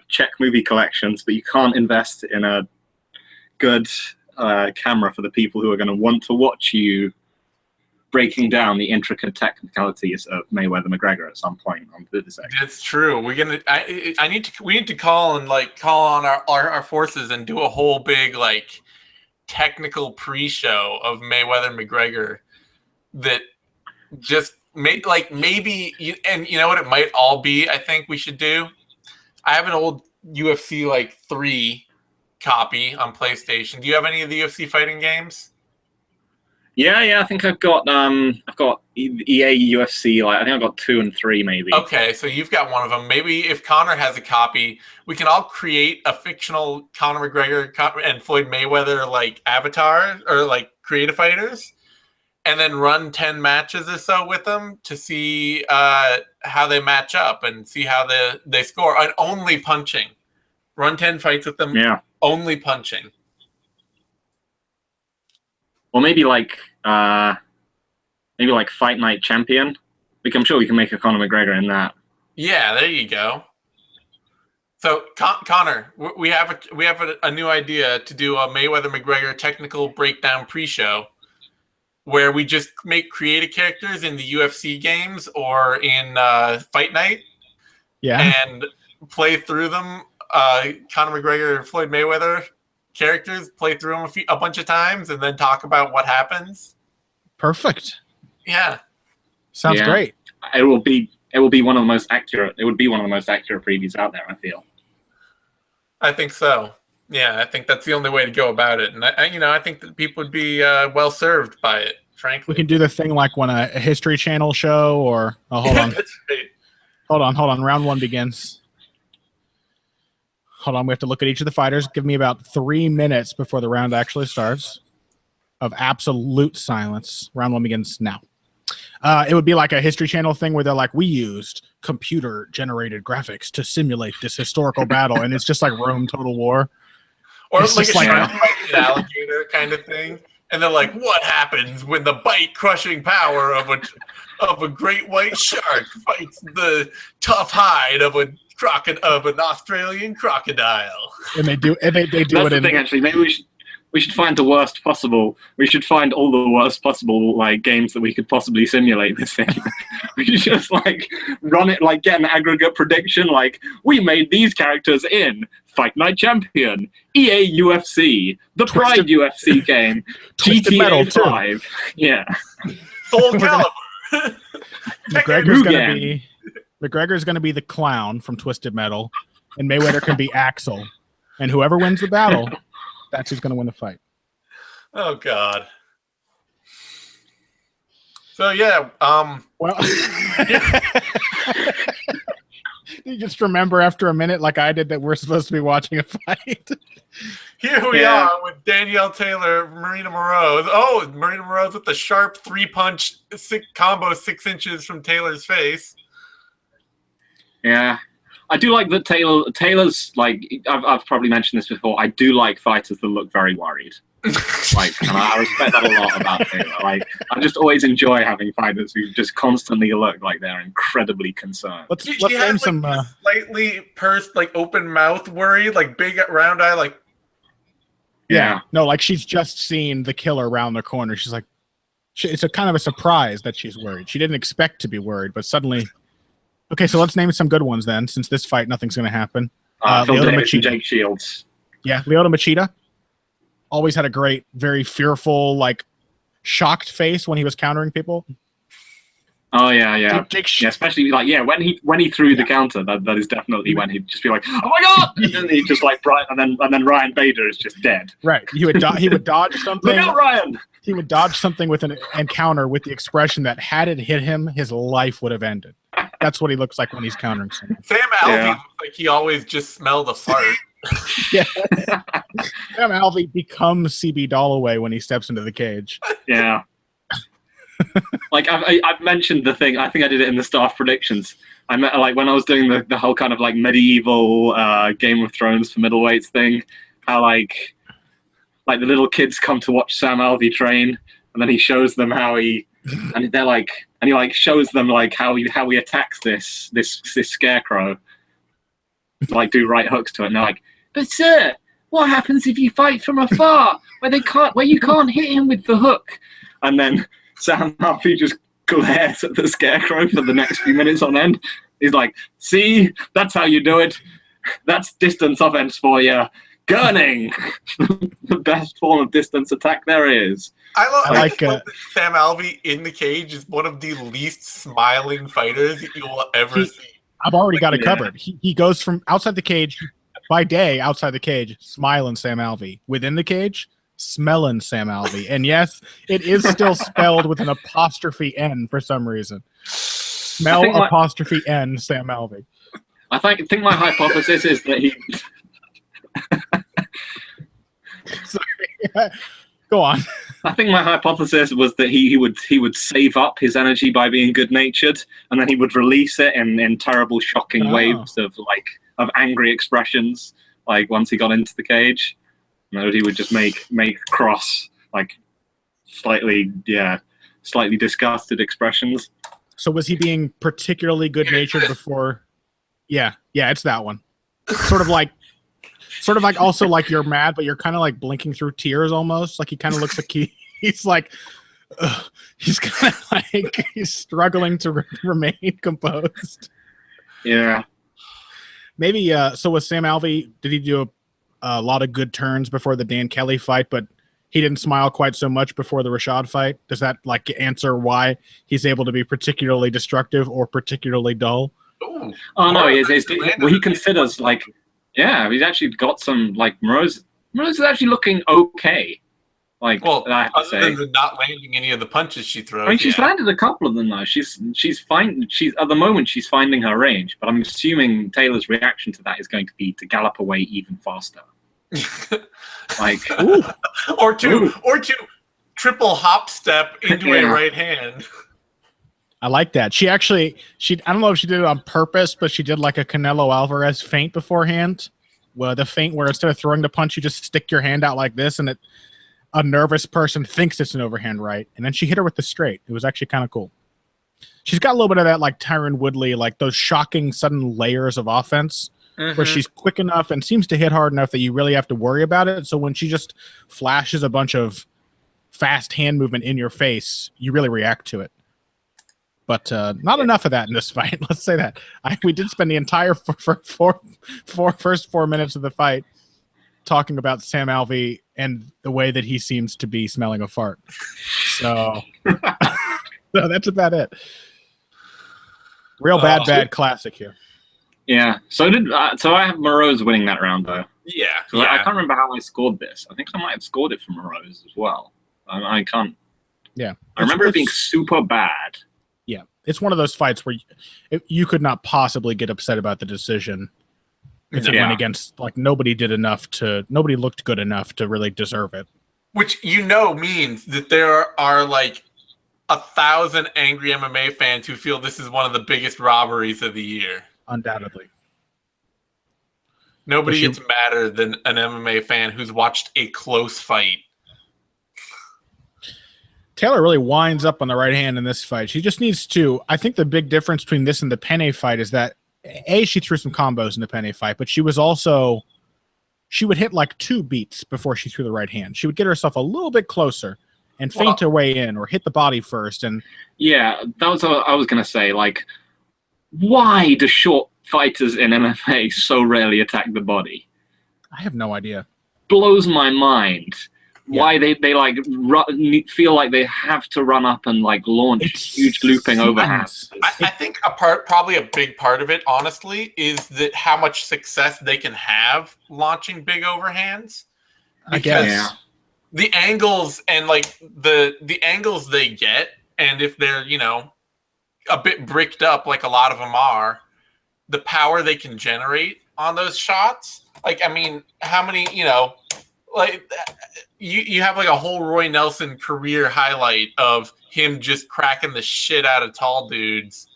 Czech movie collections, but you can't invest in a good camera for the people who are going to want to watch you breaking down the intricate technicalities of Mayweather-McGregor at some point on this. That's true. We need to call on our forces and do a whole big like technical pre-show of Mayweather-McGregor that just maybe and you know what it might all be. I think we should do. I have an old UFC 3 copy on PlayStation. Do you have any of the UFC fighting games? Yeah. I think I've got EA UFC. I think I've got 2 and 3 maybe. Okay, so you've got one of them. Maybe if Connor has a copy, we can all create a fictional Conor McGregor and Floyd Mayweather avatar or creative fighters, and then run 10 matches or so with them to see how they match up and see how they score. And only punching. Run 10 fights with them. Yeah. Only punching. Or maybe Fight Night Champion. I'm sure we can make a Conor McGregor in that. Yeah, there you go. So Connor, we have a new idea to do a Mayweather-McGregor technical breakdown pre-show, where we just creative characters in the UFC games or in Fight Night, and play through them. Conor McGregor and Floyd Mayweather characters, play through them a bunch of times, and then talk about what happens. Perfect. Yeah, sounds great. It will be one of the most accurate. It would be one of the most accurate previews out there, I feel. I think so. Yeah, I think that's the only way to go about it, and I think that people would be well served by it. Frankly, we can do the thing like when a History Channel show or hold on, that's great. Hold on. Round 1 begins. Hold on, we have to look at each of the fighters. Give me about 3 minutes before the round actually starts of absolute silence. Round 1 begins now. It would be like a History Channel thing where they're like, we used computer-generated graphics to simulate this historical battle, and it's just like Rome Total War. Or it's like a alligator kind of thing. And they're like, what happens when the bite-crushing power of a great white shark fights the tough hide of an Australian crocodile? And they do That's it the thing, actually. Maybe we should find the worst possible. We should find all the worst possible like games that we could possibly simulate this in. We should just like run it, like get an aggregate prediction. Like we made these characters in Fight Night Champion, EA UFC, the Pride UFC game, Twisted Metal, GTA 5. too. Yeah. Soul Calibur. McGregor's gonna be the clown from Twisted Metal, and Mayweather can be Axel, and whoever wins the battle, that's who's gonna win the fight. Oh God. So yeah, well, you just remember after a minute, like I did, that we're supposed to be watching a fight. Here we are with Danielle Taylor, Marina Moroz. Oh, Marina Moroz with the sharp 3-punch combo 6 inches from Taylor's face. Yeah. I do like that Taylor's like I've probably mentioned this before. I do like fighters that look very worried. Like, and I respect that a lot about Taylor. Like, I just always enjoy having fighters who just constantly look like they're incredibly concerned. Let's She name has, some. like, slightly pursed, like open mouth, worried, like big round eye, like. Yeah. No, like she's just seen the killer around the corner. She's like, it's a kind of a surprise that she's worried. She didn't expect to be worried, but suddenly. Okay, so let's name some good ones then. Since this fight, nothing's going to happen. Phil Davis and Jake Shields. Yeah, Lyoto Machida. Always had a great, very fearful, like shocked face when he was countering people. Oh yeah. Yeah, especially like when he threw the Yeah. counter, that is definitely when he'd just be like, "Oh my god!" And he'd just like and then Ryan Bader is just dead. Right. He would dodge something. Look out, Ryan! He would dodge something with an encounter with the expression that had it hit him, his life would have ended. That's what he looks like when he's countering someone. Sam Alvey looks like he always just smelled a fart. Yeah. Sam Alvey becomes CB Dollaway when he steps into the cage. Yeah. Like I've mentioned the thing. I think I did it in the staff predictions. I met like when I was doing the whole kind of like medieval Game of Thrones for middleweights thing. How like the little kids come to watch Sam Alvey train, and then he shows them how he shows them like how he attacks this scarecrow. Like do right hooks to it, and they're like, "But sir, what happens if you fight from afar, where you can't hit him with the hook?" And then Sam Alvey just glares at the scarecrow for the next few minutes on end. He's like, "See, that's how you do it. That's distance offense for you. Gurning, the best form of distance attack there is." I like that Sam Alvey in the cage is one of the least smiling fighters you will ever see. I've already got it covered. He goes from outside the cage, by day, outside the cage, smiling Sam Alvey. Within the cage, smelling Sam Alvey. And yes, it is still spelled with an apostrophe N for some reason. Smell apostrophe N Sam Alvey. I think my hypothesis is that he... Sorry. Go on. I think my hypothesis was that he would save up his energy by being good-natured, and then he would release it in terrible, shocking waves of angry expressions. Like once he got into the cage, he would just make cross, like slightly disgusted expressions. So was he being particularly good-natured before? Yeah, it's that one. Sort of like also like you're mad, but you're kind of like blinking through tears almost. Like he kind of looks like he's like, he's kind of like he's struggling to remain composed. Yeah. Maybe, so with Sam Alvey, did he do a lot of good turns before the Dan Kelly fight, but he didn't smile quite so much before the Rashad fight? Does that like answer why he's able to be particularly destructive or particularly dull? Ooh. Oh no, he considers like, yeah, he's actually got some like Moroz is actually looking okay. Like, well, I have to other say, than not landing any of the punches she throws. I mean, she's landed a couple of them though. She's fine. She's at the moment she's finding her range, but I'm assuming Taylor's reaction to that is going to be to gallop away even faster. Like, or to triple hop step into a right hand. I like that. She I don't know if she did it on purpose, but she did like a Canelo Alvarez feint beforehand. Well, the feint where instead of throwing the punch, you just stick your hand out like this, and it. a nervous person thinks it's an overhand right, and then she hit her with the straight. It was actually kind of cool. She's got a little bit of that, like Tyron Woodley, like those shocking sudden layers of offense where she's quick enough and seems to hit hard enough that you really have to worry about it. So when she just flashes a bunch of fast hand movement in your face, you really react to it. But not enough of that in this fight. Let's say that. We did spend the entire first 4 minutes of the fight talking about Sam Alvey and the way that he seems to be smelling a fart. So, so that's about it. Real bad classic here. Yeah. So I have Moroz winning that round though. Yeah. I can't remember how I scored this. I think I might have scored it for Moroz as well. I can't. Yeah. I remember it being super bad. Yeah. It's one of those fights where you could not possibly get upset about the decision if it went against, like, nobody looked good enough to really deserve it. Which means that there are like 1,000 angry MMA fans who feel this is one of the biggest robberies of the year. Undoubtedly. Nobody gets madder than an MMA fan who's watched a close fight. Taylor really winds up on the right hand in this fight. She just needs to. I think the big difference between this and the Penne fight is that, she threw some combos in the Penne fight, but she would hit like 2 beats before she threw the right hand. She would get herself a little bit closer and feint her way in or hit the body first. And yeah, that was what I was going to say. Like, why do short fighters in MMA so rarely attack the body? I have no idea. Blows my mind. Why they like feel like they have to run up and like launch huge looping overhands. I think probably a big part of it, honestly, is that how much success they can have launching big overhands. I guess the angles and like the angles they get, and if they're a bit bricked up like a lot of them are, the power they can generate on those shots. Like, I mean, how many like you have like a whole Roy Nelson career highlight of him just cracking the shit out of tall dudes,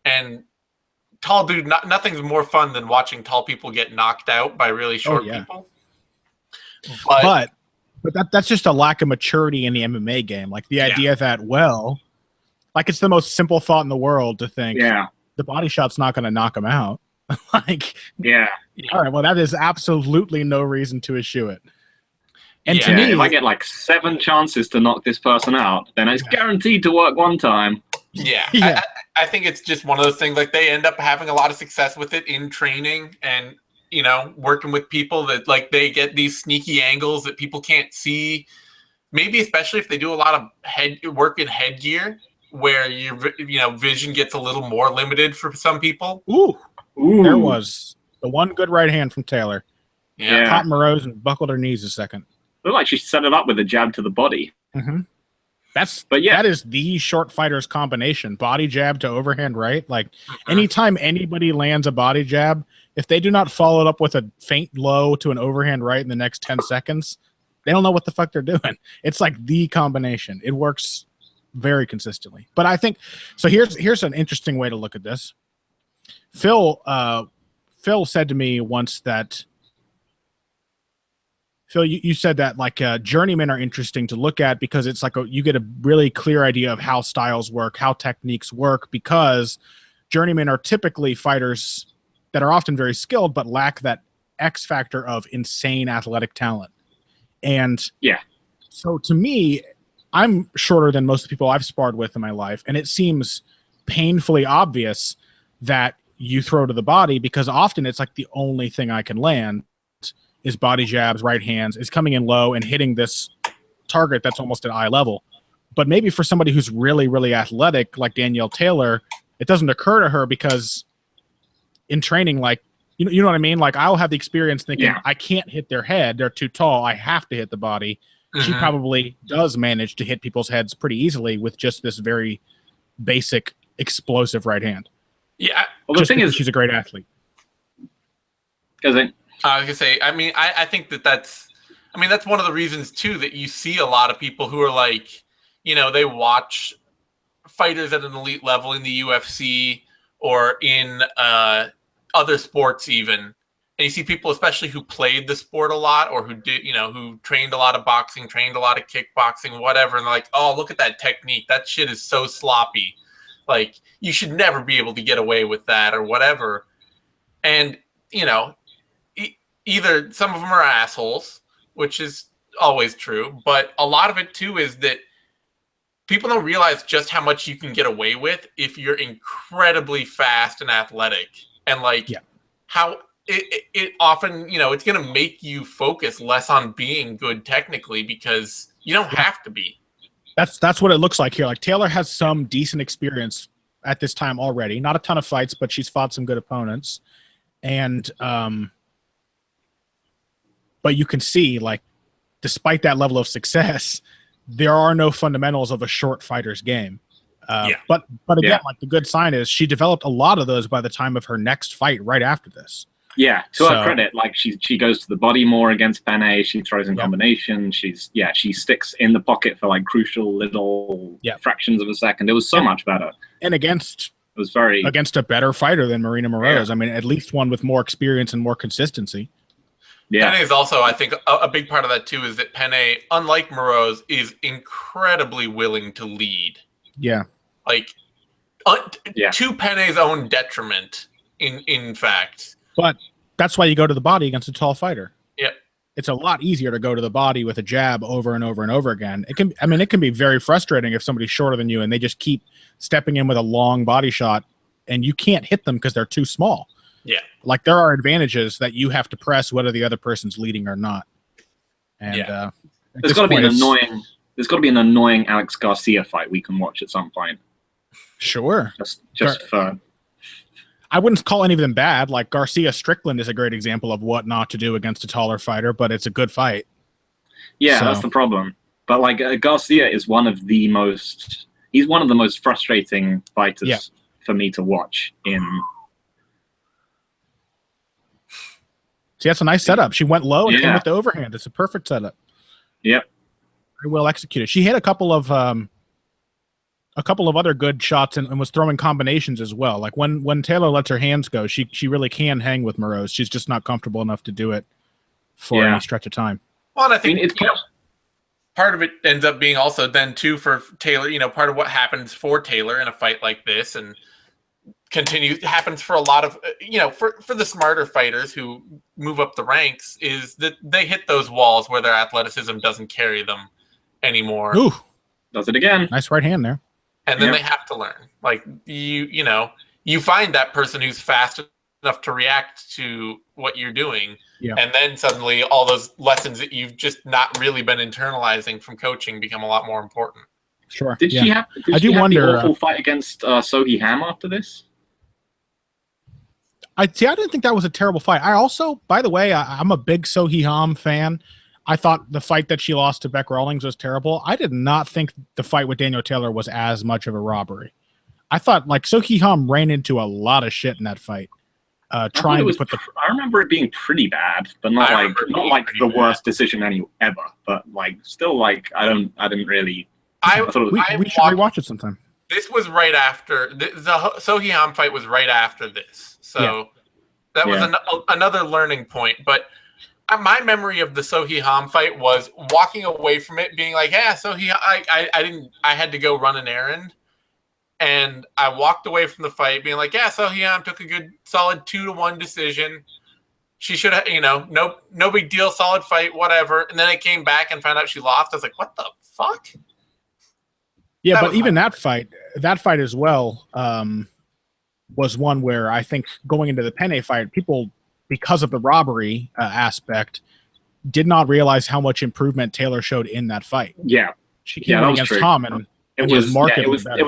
and nothing's more fun than watching tall people get knocked out by really short people. But that's just a lack of maturity in the MMA game. Like the idea that, like, it's the most simple thought in the world to think the body shot's not going to knock him out. Like, all right, well, that is absolutely no reason to eschew it. And to me, if I get like 7 chances to knock this person out, then it's guaranteed to work one time. Yeah. I think it's just one of those things, like, they end up having a lot of success with it in training and, working with people that, like, they get these sneaky angles that people can't see. Maybe especially if they do a lot of work in headgear, where your vision gets a little more limited for some people. Ooh. There was the one good right hand from Taylor. Yeah. Caught Moroz and buckled her knees a second. Looked like she set it up with a jab to the body. Mm-hmm. That is the short fighter's combination: body jab to overhand right. Like, anytime anybody lands a body jab, if they do not follow it up with a feint low to an overhand right in the next 10 seconds, they don't know what the fuck they're doing. It's like the combination. It works very consistently. But I think so. Here's an interesting way to look at this. Phil said to me once that, Phil, you said that, like, journeymen are interesting to look at because it's like you get a really clear idea of how styles work, how techniques work, because journeymen are typically fighters that are often very skilled but lack that X factor of insane athletic talent. And so to me, I'm shorter than most people I've sparred with in my life, and it seems painfully obvious that you throw to the body because often it's like the only thing I can land is body jabs, right hands, is coming in low and hitting this target that's almost at eye level. But maybe for somebody who's really, really athletic, like Danielle Taylor, it doesn't occur to her because in training, like, you know what I mean? Like, I'll have the experience thinking, I can't hit their head. They're too tall. I have to hit the body. She probably does manage to hit people's heads pretty easily with just this very basic, explosive right hand. Yeah. Well, the thing is, she's a great athlete. Because I was gonna say, I mean, I think that's one of the reasons too that you see a lot of people who are like, they watch fighters at an elite level in the UFC or in other sports even, And you see people, especially who played the sport a lot or who did, who trained a lot of boxing, trained a lot of kickboxing, whatever. And they're like, oh, look at that technique. That shit is so sloppy. Like, you should never be able to get away with that or whatever. And, either some of them are assholes, which is always true. But a lot of it, too, is that people don't realize just how much you can get away with if you're incredibly fast and athletic. And, how it often, it's going to make you focus less on being good technically because you don't have to be. That's what it looks like here. Like, Taylor has some decent experience at this time already. Not a ton of fights, but she's fought some good opponents. And but you can see, like, despite that level of success, there are no fundamentals of a short fighter's game. But again, like, the good sign is she developed a lot of those by the time of her next fight right after this. Yeah, to her credit, like, she goes to the body more against Penne. She throws in combination. She sticks in the pocket for, like, crucial little fractions of a second. It was so much better. And against a better fighter than Marina Moroz. I mean, at least one with more experience and more consistency. Yeah. Penne is also, I think, a big part of that too, is that Penne, unlike Moroz, is incredibly willing to lead. Yeah. Like, to Penne's own detriment, in fact. But that's why you go to the body against a tall fighter. Yep. It's a lot easier to go to the body with a jab over and over and over again. It can be very frustrating if somebody's shorter than you and they just keep stepping in with a long body shot and you can't hit them because they're too small. Yeah. Like, there are advantages that you have to press whether the other person's leading or not. And there's got to be an annoying Alex Garcia fight we can watch at some point. Sure. Just for... I wouldn't call any of them bad. Like, Garcia Strickland is a great example of what not to do against a taller fighter, but it's a good fight. Yeah, that's the problem. But, like, Garcia is one of the most frustrating fighters for me to watch in. See, that's a nice setup. She went low and came with the overhand. It's a perfect setup. Yep. Very well executed. She hit a couple of other good shots and was throwing combinations as well. Like, when Taylor lets her hands go, she really can hang with Moroz. She's just not comfortable enough to do it for any stretch of time. Well, and I think part of it ends up being also then too for Taylor. Part of what happens for Taylor in a fight like this and happens for a lot of for the smarter fighters who move up the ranks is that they hit those walls where their athleticism doesn't carry them anymore. Ooh, does it again? Nice right hand there. And then they have to learn. Like, you find that person who's fast enough to react to what you're doing. Yeah. And then suddenly all those lessons that you've just not really been internalizing from coaching become a lot more important. Sure. Did she have the awful fight against Sohi Ham after this? I didn't think that was a terrible fight. I also, by the way, I'm a big Sohi Ham fan. I thought the fight that she lost to Beck Rawlings was terrible. I did not think the fight with Daniel Taylor was as much of a robbery. I thought, like, Sohi Ham ran into a lot of shit in that fight. I remember it being pretty bad, but not like the worst decision ever. But, like, still, like, I didn't really. We should rewatch it sometime. This was right after the Sohi Ham fight was right after this, so that was another learning point. But my memory of the Sohi Ham fight was walking away from it, being like, "Yeah, Sohi, I had to go run an errand." And I walked away from the fight being like, yeah, Sohi Ham took a good solid 2-1 decision. She should have, no big deal, solid fight, whatever. And then I came back and found out she lost. I was like, what the fuck? Yeah, but even that fight as well was one where I think going into the Penne fight, people, because of the robbery aspect, did not realize how much improvement Taylor showed in that fight. Yeah. She came in against Tom and it was markedly better.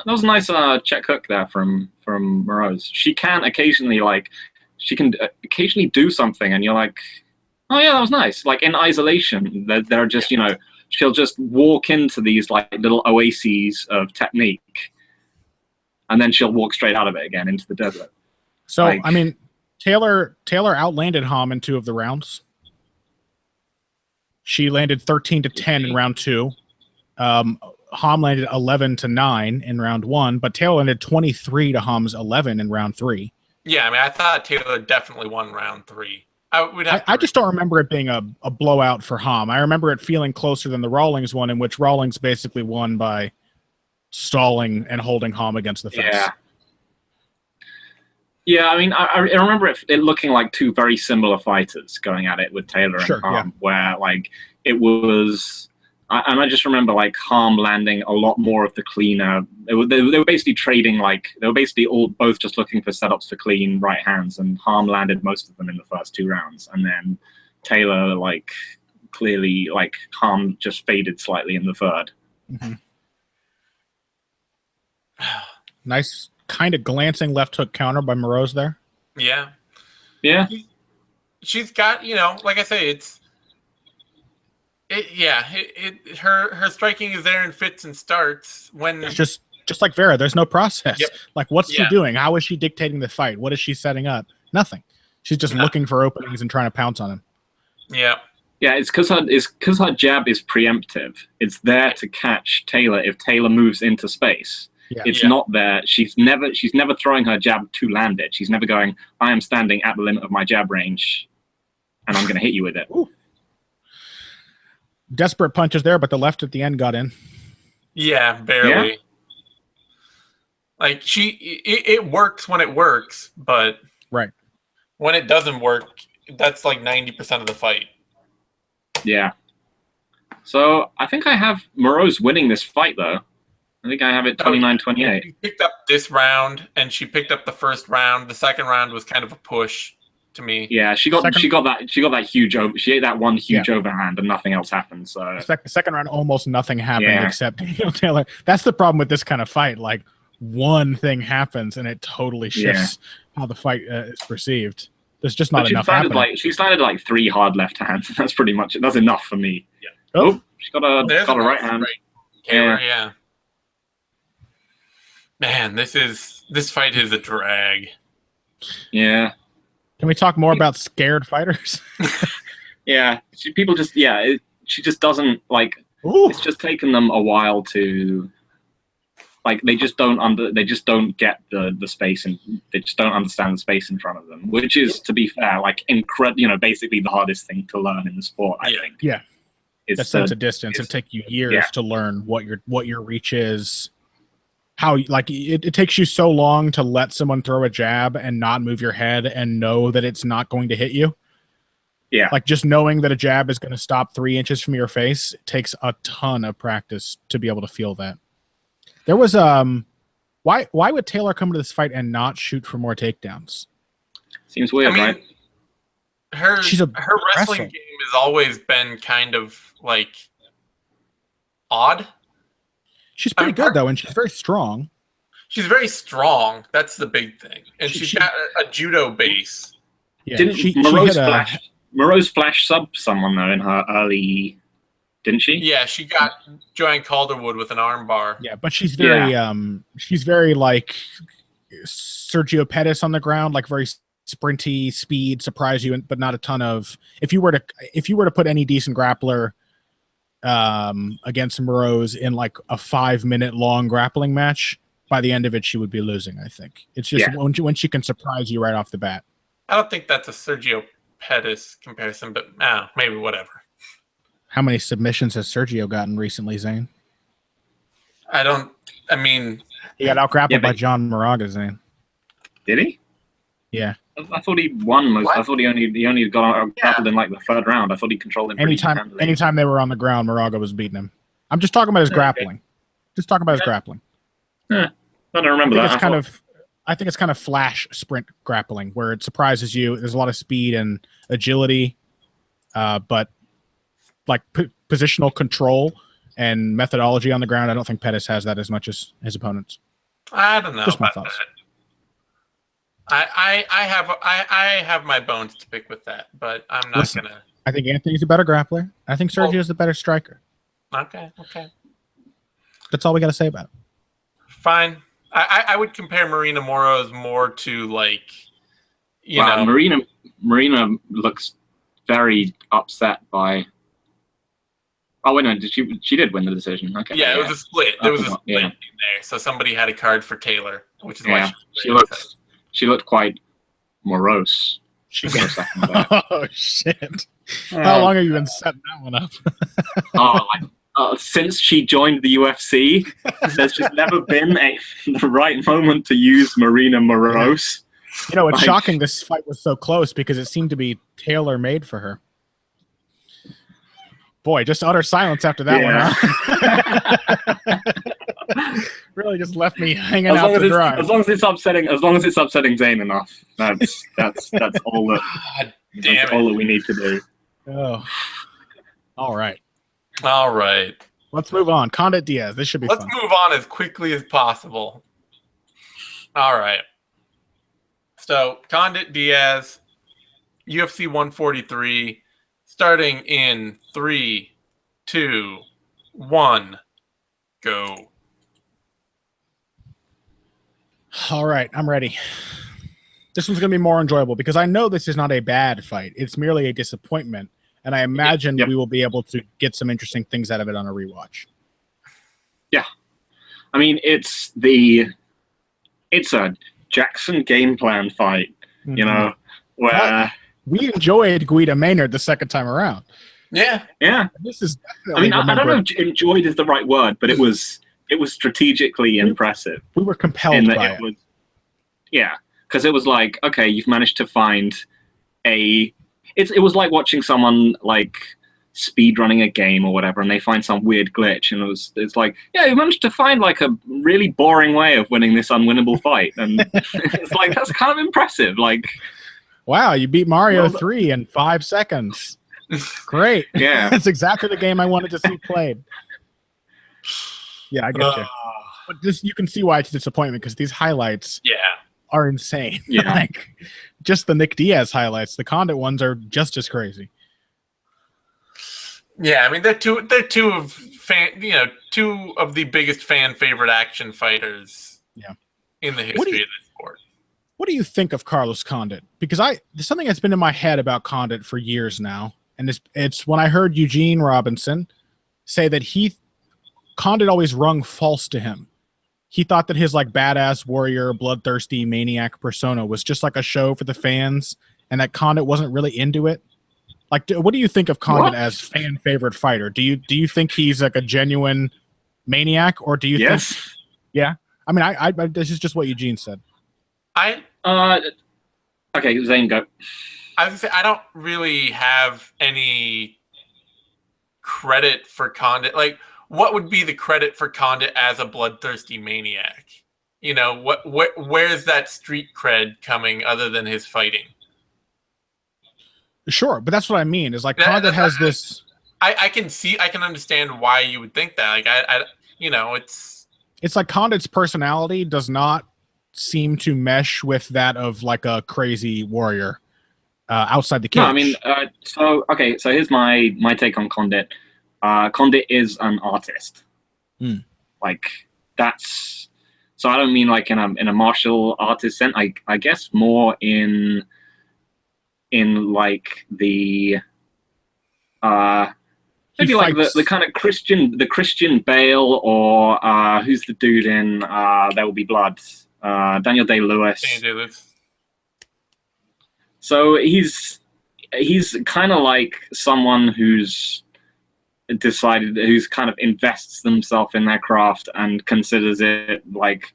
That was a nice check hook there from Moroz. She can occasionally do something, and you're like, oh yeah, that was nice. Like in isolation, they're just she'll just walk into these like little oases of technique, and then she'll walk straight out of it again into the desert. So I mean, Taylor outlanded Ham in 2 of the rounds. She landed 13-10 in round 2. Ham landed 11-9 in round 1, but Taylor landed 23 to Ham's 11 in round 3. Yeah, I mean, I thought Taylor definitely won round 3. I just don't remember it being a blowout for Ham. I remember it feeling closer than the Rawlings one, in which Rawlings basically won by stalling and holding Ham against the fence. Yeah. Yeah, I mean, I remember it looking like two very similar fighters going at it with Taylor and Ham, where like it was. And I just remember like Ham landing a lot more of the cleaner. They were basically trading, like they were basically both just looking for setups for clean right hands, and Ham landed most of them in the first 2 rounds, and then Taylor like clearly like Ham just faded slightly in the third. Mm-hmm. Nice kind of glancing left hook counter by Moroz there. Yeah, yeah. She's got, you know, like I say, her striking is there in fits and starts when it's just like Vera. There's no process. Yep. Like, what's she doing? How is she dictating the fight? What is she setting up? Nothing. She's just looking for openings and trying to pounce on him. Yeah. Yeah, it's because her jab is preemptive. It's there to catch Taylor if Taylor moves into space. Yeah. It's not there. She's never throwing her jab to land it. She's never going, I am standing at the limit of my jab range, and I'm going to hit you with it. Ooh. Desperate punches there, but the left at the end got in. Yeah, barely. Yeah. Like it works when it works, but when it doesn't work, that's like 90% of the fight. Yeah. So I think I have Moroz winning this fight, though. I think I have it 29-28. She picked up this round, and she picked up the first round. The second round was kind of a push to me. Yeah, she got that huge she ate that one huge overhand, and nothing else happened. So second round, almost nothing happened except Taylor. That's the problem with this kind of fight. Like, one thing happens, and it totally shifts how the fight is perceived. There's just not enough happening. She landed like 3 hard left hands. That's pretty much it. That's enough for me. Yeah. Oh, she got a right hand. Right. Taylor, yeah. Man, this fight is a drag. Yeah. Can we talk more about scared fighters? Yeah. She just doesn't like. Ooh. It's just taken them a while to. Like they just don't get the space, and they just don't understand the space in front of them, which is, to be fair, like basically the hardest thing to learn in the sport. I think. Yeah. That sense of distance. It takes you years to learn what your reach is. How like it takes you so long to let someone throw a jab and not move your head and know that it's not going to hit you. Yeah. Like just knowing that a jab is going to stop 3 inches from your face takes a ton of practice to be able to feel that. There was why would Taylor come to this fight and not shoot for more takedowns? Seems weird, right? Her wrestling game has always been kind of like odd. She's pretty good though, and she's very strong. She's very strong. That's the big thing, and she's got a judo base. Yeah, didn't Moroz flash sub someone though in her early? Didn't she? Yeah, she got Joanne Calderwood with an arm bar. Yeah, but she's very like Sergio Pettis on the ground, like very sprinty, speed, surprise you, but not a ton of. If you were to put any decent grappler against Moroz in like a 5-minute long grappling match, by the end of it she would be losing. I think it's just when she can surprise you right off the bat. I don't think that's a Sergio Pettis comparison, but maybe whatever. How many submissions has Sergio gotten recently, Zane? He got out-grappled by John Moraga, Zane. Did he? Yeah. I thought he won most. What? I thought he only got out-grappled in like the 3rd round. I thought he controlled him. Anytime they were on the ground, Moraga was beating him. I'm just talking about his grappling. Just talking about his grappling. Yeah. I don't remember that. I think it's kind of flash sprint grappling where it surprises you. There's a lot of speed and agility, but like positional control and methodology on the ground, I don't think Pettis has that as much as his opponents. I don't know. Just my thoughts. I have my bones to pick with that, but I'm not gonna. I think Anthony's a better grappler. I think Sergio's the better striker. Okay. That's all we got to say about it. Fine. I would compare Marina Moroz more to like, you know. Marina looks very upset by. Oh wait, no, she did win the decision. Okay. Yeah, it was a split. There was a split in there, so somebody had a card for Taylor, which is why she looked quite Moroz. She for a second there. Oh shit! How long have you been setting that one up? Since she joined the UFC, there's just never been the right moment to use Marina Moroz. You know, it's shocking this fight was so close because it seemed to be tailor-made for her. Boy, just utter silence after that one, huh? Really just left me hanging out to dry. As long as it's upsetting Zane enough, that's all that. God damn that's it. all that we need to do. Oh. All right. All right. Let's move on. Condit Diaz. This should be Let's fun. move on as quickly as possible. All right. So, Condit Diaz, UFC 143, starting in 3, 2, 1, go. All right, I'm ready. This one's going to be more enjoyable because I know this is not a bad fight. It's merely a disappointment, and I imagine we will be able to get some interesting things out of it on a rewatch. Yeah. I mean, it's a Jackson game plan fight, you know, where... We enjoyed Guida Maynard the second time around. Yeah. Yeah. This is definitely I don't know if enjoyed is the right word, but it was strategically impressive. We were compelled by it. Yeah, because it was like, okay, you've managed to find it was like watching someone like speed running a game or whatever, and they find some weird glitch, and it's like, yeah, you managed to find like a really boring way of winning this unwinnable fight, and it's like, that's kind of impressive. Like, wow, you beat Mario 3 in 5 seconds. Great. Yeah. That's exactly the game I wanted to see played. Yeah, I get you. But you can see why it's a disappointment because these highlights are insane. Yeah. Like, just the Nick Diaz highlights. The Condit ones are just as crazy. Yeah, I mean they're two of the biggest fan favorite action fighters in the history of the sport. What do you think of Carlos Condit? Because there's something that's been in my head about Condit for years now, and it's when I heard Eugene Robinson say that Condit always rung false to him. He thought that his like badass warrior, bloodthirsty maniac persona was just like a show for the fans, and that Condit wasn't really into it. Like, what do you think of Condit as fan favorite fighter? Do you think he's like a genuine maniac, or do you think? Yeah, I mean, I this is just what Eugene said. Okay, Zane, go. I was gonna say I don't really have any credit for Condit. Like, what would be the credit for Condit as a bloodthirsty maniac? You know, where's that street cred coming other than his fighting? Sure, but that's what I mean. Is like Condit has this. I can understand why you would think that. Like, it's like Condit's personality does not seem to mesh with that of like a crazy warrior outside the cage. No, I mean, so here's my take on Condit. Condit is an artist. Like, that's, so I don't mean like in a martial artist sense. I guess more in like the maybe like the kind of Christian Bale, or who's the dude in There Will Be Blood? Daniel Day-Lewis. So he's kind of like someone who's kind of invests themselves in their craft and considers it like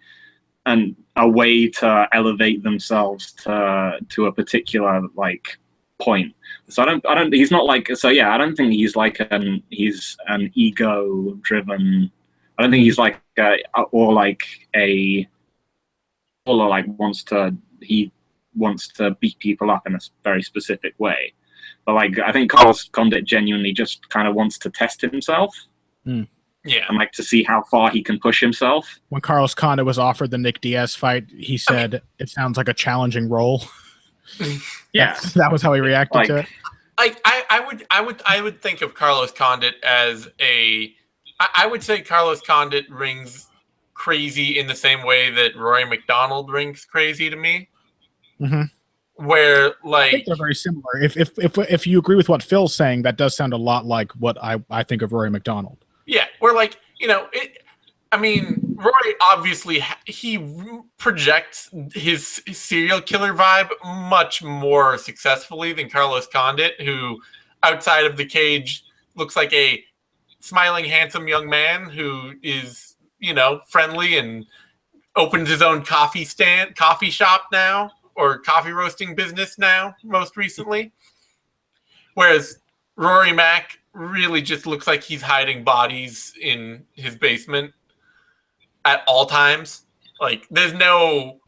a way to elevate themselves to a particular like point. So I don't he's not like, so yeah, I don't think he's like he's an ego driven, I don't think he's like he wants to beat people up in a very specific way. But like, I think Carlos Condit genuinely just kind of wants to test himself. Yeah. And like to see how far he can push himself. When Carlos Condit was offered the Nick Diaz fight, he said, "It sounds like a challenging role." Yeah. That was how he reacted to it. Like, I would think of Carlos Condit as I would say Carlos Condit rings crazy in the same way that Rory McDonald rings crazy to me. Where like, I think they're very similar. If you agree with what Phil's saying, that does sound a lot like what I think of Rory McDonald. Yeah, where like, I mean, Rory obviously he projects his serial killer vibe much more successfully than Carlos Condit, who outside of the cage looks like a smiling, handsome young man who is, friendly and opens his own coffee shop now, or coffee roasting business now, most recently. Whereas Rory Mack really just looks like he's hiding bodies in his basement at all times. Like, there's no,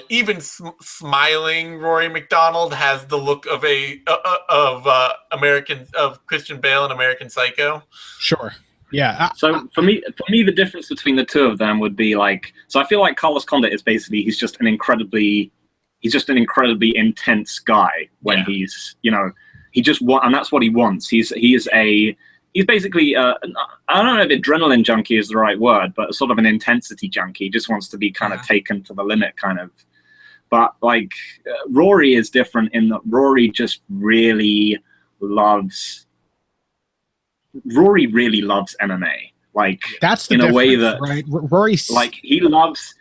even smiling Rory McDonald has the look of of Christian Bale in American Psycho. Sure. Yeah. So for me, the difference between the two of them would be like, so I feel like Carlos Condit is basically, he's just an incredibly intense guy when he's, he just and that's what he wants. He's basically, I don't know if adrenaline junkie is the right word, but sort of an intensity junkie. He just wants to be kind of taken to the limit, kind of. But like Rory is different in that Rory really loves MMA. Like, that's the in a way that, right? Rory's like, he loves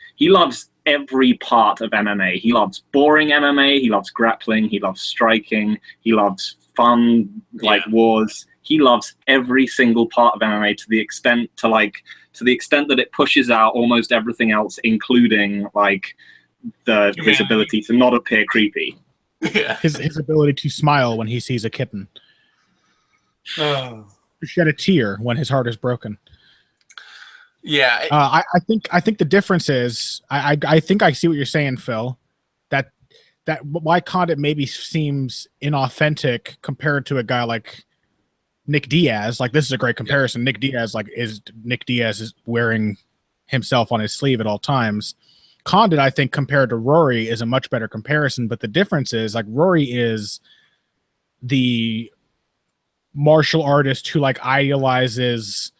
every part of MMA. He loves boring MMA. He loves grappling. He loves striking. He loves fun, like wars. He loves every single part of MMA to the extent that it pushes out almost everything else, including like his ability to not appear creepy. Yeah. His ability to smile when he sees a kitten. To shed a tear when his heart is broken. Yeah. I think the difference is I think I see what you're saying, Phil. That why Condit maybe seems inauthentic compared to a guy like Nick Diaz. Like, this is a great comparison. Nick Diaz is wearing himself on his sleeve at all times. Condit, I think, compared to Rory, is a much better comparison. But the difference is, like, Rory is the martial artist who like idealizes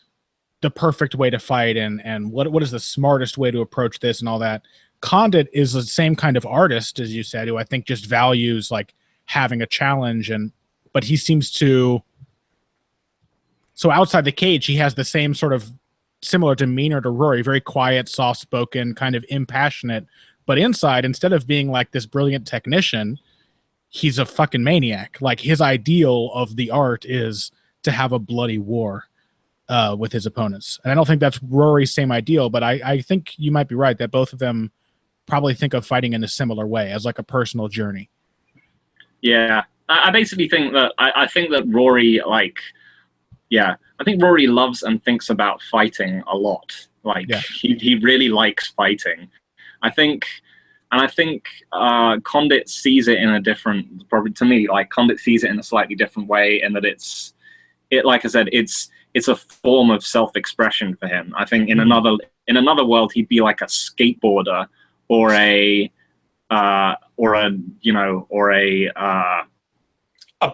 the perfect way to fight and what is the smartest way to approach this and all that. Condit is the same kind of artist, as you said, who I think just values like having a challenge, but he seems to. So outside the cage, he has the same sort of similar demeanor to Rory, very quiet, soft-spoken, kind of impassionate. But inside, instead of being like this brilliant technician, he's a fucking maniac. Like, his ideal of the art is to have a bloody war with his opponents. And I don't think that's Rory's same ideal, but I think you might be right that both of them probably think of fighting in a similar way, as like a personal journey. Yeah. I basically think that, I think that Rory, like, I think Rory loves and thinks about fighting a lot. Like, he really likes fighting. I think Condit sees it in a different, probably to me, like, Condit sees it in a slightly different way, in that like I said, it's a form of self-expression for him. I think in another world, he'd be like a skateboarder or a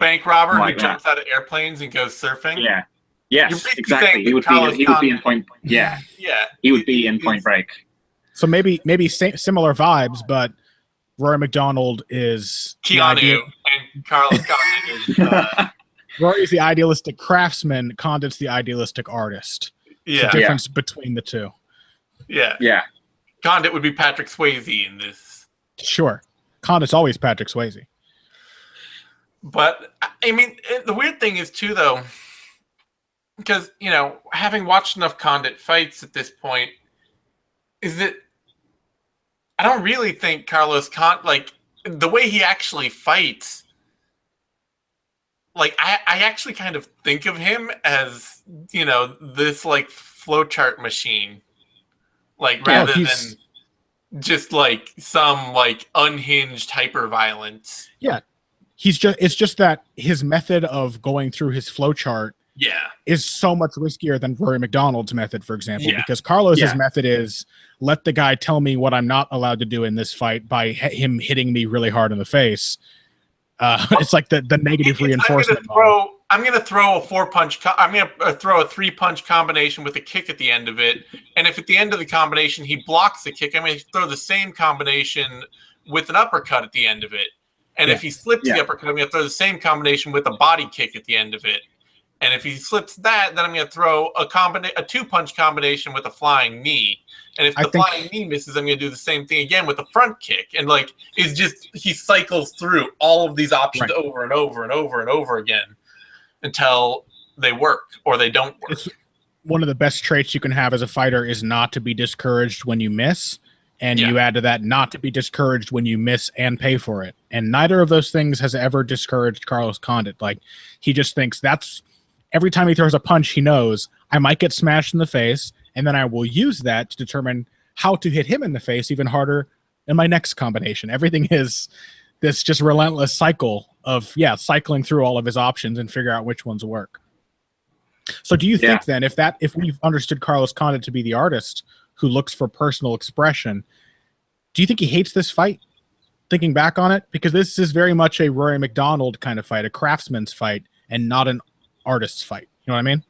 bank robber like who jumps out of airplanes and goes surfing. Yeah. Yes, exactly. He would be in Point. Yeah. Yeah. He would be in Point Break. So maybe similar vibes, but Rory McDonald is Keanu and Carlos Condit is. Rory's the idealistic craftsman. Condit's the idealistic artist. Yeah. The difference between the two. Yeah. Yeah. Condit would be Patrick Swayze in this. Sure. Condit's always Patrick Swayze. But, I mean, the weird thing is, too, though, because, having watched enough Condit fights at this point, is that I don't really think Carlos Condit, like, the way he actually fights, like, I actually kind of think of him as, this, like, flowchart machine. Like, rather than just, like, some, like, unhinged hyper-violence. Yeah. It's just that his method of going through his flowchart is so much riskier than Rory McDonald's method, for example, because Carlos's method is let the guy tell me what I'm not allowed to do in this fight by him hitting me really hard in the face. It's like the negative reinforcement. I'm going to throw a 4-punch. I'm going to throw a 3-punch combination with a kick at the end of it. And if at the end of the combination he blocks the kick, I'm going to throw the same combination with an uppercut at the end of it. And if he slips the uppercut, I'm going to throw the same combination with a body kick at the end of it. And if he slips that, then I'm going to throw a 2-punch combination with a flying knee. And if the flying knee misses, I'm going to do the same thing again with a front kick. And like, it's just, he cycles through all of these options over and over and over and over again until they work or they don't work. It's one of the best traits you can have as a fighter is not to be discouraged when you miss. And you add to that, not to be discouraged when you miss and pay for it. And neither of those things has ever discouraged Carlos Condit. Like, he just thinks every time he throws a punch, he knows I might get smashed in the face, and then I will use that to determine how to hit him in the face even harder in my next combination. Everything is this just relentless cycle of, cycling through all of his options and figure out which ones work. So do you think then, if we've understood Carlos Condit to be the artist who looks for personal expression, do you think he hates this fight, thinking back on it? Because this is very much a Rory McDonald kind of fight, a craftsman's fight, and not an artist's fight. You know what I mean?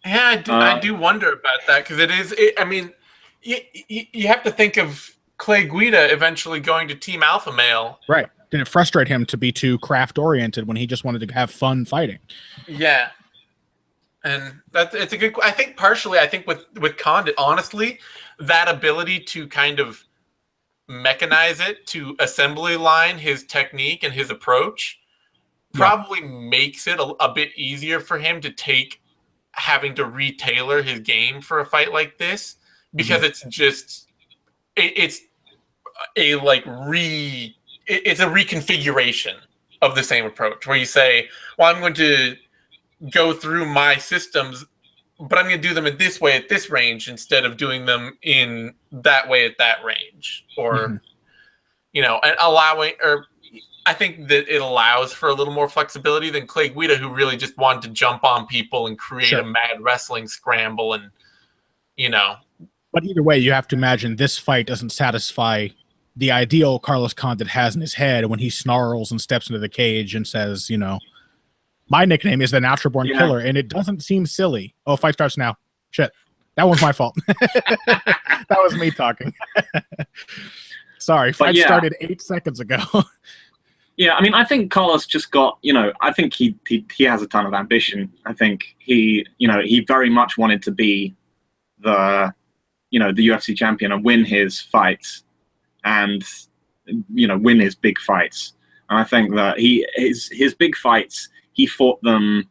Yeah, I do wonder about that, because I mean, you have to think of Clay Guida eventually going to Team Alpha Male. Right. Did it frustrate him to be too craft-oriented when he just wanted to have fun fighting? Yeah. And it's a good. I think partially, with Condit, honestly, that ability to kind of mechanize it to assembly line his technique and his approach probably makes it a bit easier for him to take having to retailor his game for a fight like this, because it's a reconfiguration of the same approach where you say, well, I'm going to go through my systems, but I'm going to do them in this way at this range instead of doing them in that way at that range, or and I think that it allows for a little more flexibility than Clay Guida, who really just wanted to jump on people and create a mad wrestling scramble, and But either way, you have to imagine this fight doesn't satisfy the ideal Carlos Condit has in his head when he snarls and steps into the cage and says, my nickname is the Natural Born Killer, and it doesn't seem silly. Oh, fight starts now. Shit. That was my fault. That was me talking. Sorry, fight started 8 seconds ago. Yeah, I mean, I think Carlos just got, I think he has a ton of ambition. I think he very much wanted to be the UFC champion and win his fights and, win his big fights. And I think that his big fights, he fought them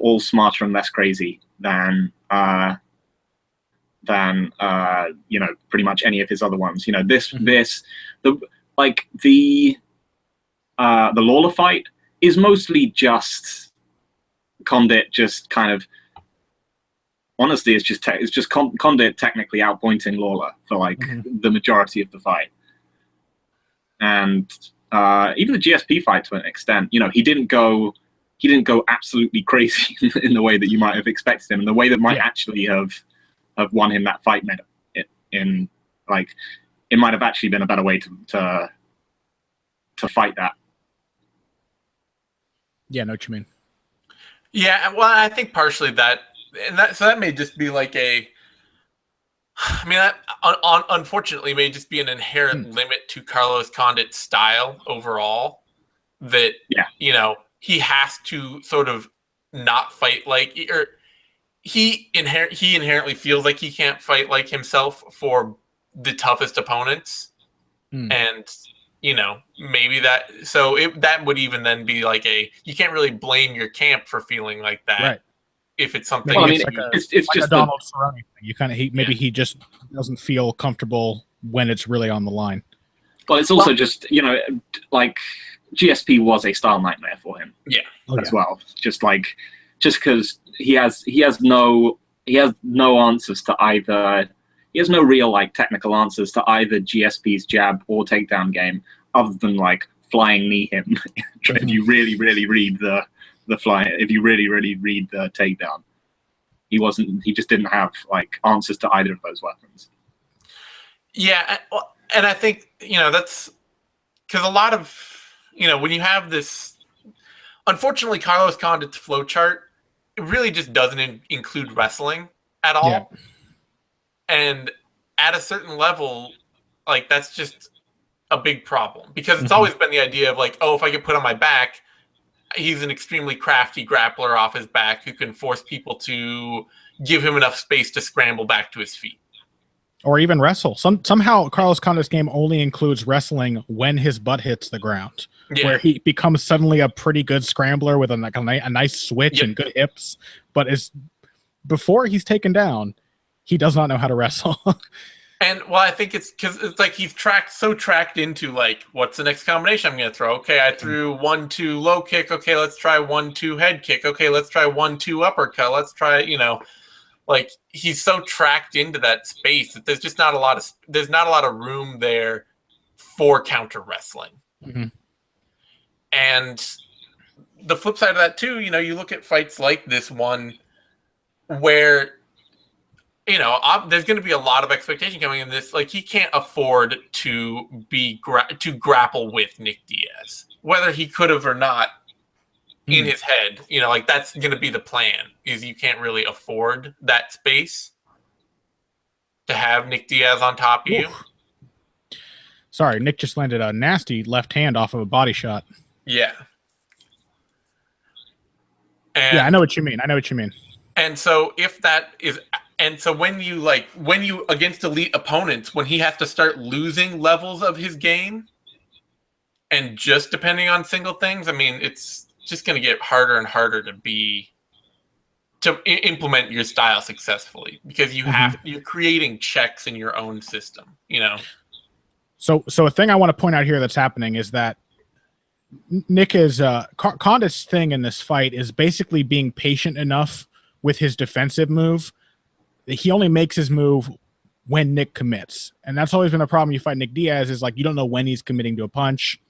all smarter and less crazy than pretty much any of his other ones. The Lawler fight is mostly just Condit just kind of, honestly, it's just Condit technically outpointing Lawler for the majority of the fight. And even the GSP fight to an extent, he didn't go absolutely crazy in the way that you might have expected him, and the way that might actually have won him that fight. It might have actually been a better way to fight that. Yeah, I know what you mean. Yeah, well, I think partially that may just be that unfortunately may just be an inherent limit to Carlos Condit's style overall, that he has to sort of not fight or he inherently feels like he can't fight like himself for the toughest opponents. And maybe that would even then be you can't really blame your camp for feeling like that. Right. If it's something, well, it's just a Donald Cerrone thing. You kind of he just doesn't feel comfortable when it's really on the line. Well, it's also just GSP was a style nightmare for him. Yeah, as well. Just because he has no answers to either. He has no real technical answers to either GSP's jab or takedown game, other than flying knee him. If you really read the fly, if you really read the takedown, he just didn't have answers to either of those weapons. Yeah, and I think that's because a lot of when you have this, unfortunately, Carlos Condit's flowchart, it really just doesn't include wrestling at all. Yeah. And at a certain level, that's just a big problem, because it's always been the idea of if I get put on my back, he's an extremely crafty grappler off his back who can force people to give him enough space to scramble back to his feet. Or even wrestle. Somehow Carlos Condit's game only includes wrestling when his butt hits the ground, where he becomes suddenly a pretty good scrambler with a nice switch and good hips. But before he's taken down, he does not know how to wrestle. And well, I think it's because it's like he's tracked into like, what's the next combination I'm going to throw? Okay, I threw 1-2 low kick. Okay, let's try 1-2 head kick. Okay, let's try 1-2 uppercut. Let's try, like he's so tracked into that space that there's just not a lot of room there for counter wrestling. Mm-hmm. And the flip side of that too, you look at fights like this one where there's going to be a lot of expectation coming in this. Like he can't afford to grapple with Nick Diaz, whether he could have or not. In his head, like that's going to be the plan. Is you can't really afford that space to have Nick Diaz on top of you. Sorry, Nick just landed a nasty left hand off of a body shot. Yeah. I know what you mean. And so when you against elite opponents, when he has to start losing levels of his game, and just depending on single things, I mean, it's just going to get harder and harder to implement your style successfully because you're creating checks in your own system, So a thing I want to point out here that's happening is that Nick is Condit's thing in this fight is basically being patient enough with his defensive move. He only makes his move when Nick commits. And that's always been a problem you fight Nick Diaz is like, you don't know when he's committing to a punch.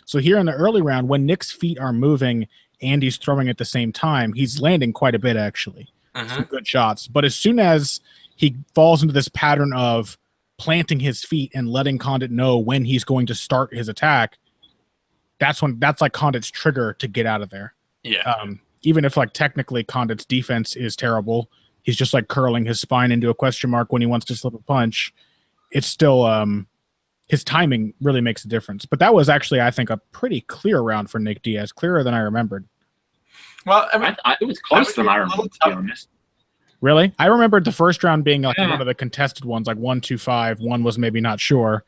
So here in the early round, when Nick's feet are moving and he's throwing at the same time, he's landing quite a bit, actually. Some good shots. But as soon as he falls into this pattern of planting his feet and letting Condit know when he's going to start his attack, that's like Condit's trigger to get out of there. Yeah. Even if like technically Condit's defense is terrible, he's just like curling his spine into a question mark when he wants to slip a punch. It's still his timing really makes a difference. But that was actually, I think, a pretty clear round for Nick Diaz, clearer than I remembered. Well, I mean, it was closer than I remembered, to be honest. Really? I remembered the first round being like one of the contested ones, like 1-2-5. One was maybe not sure.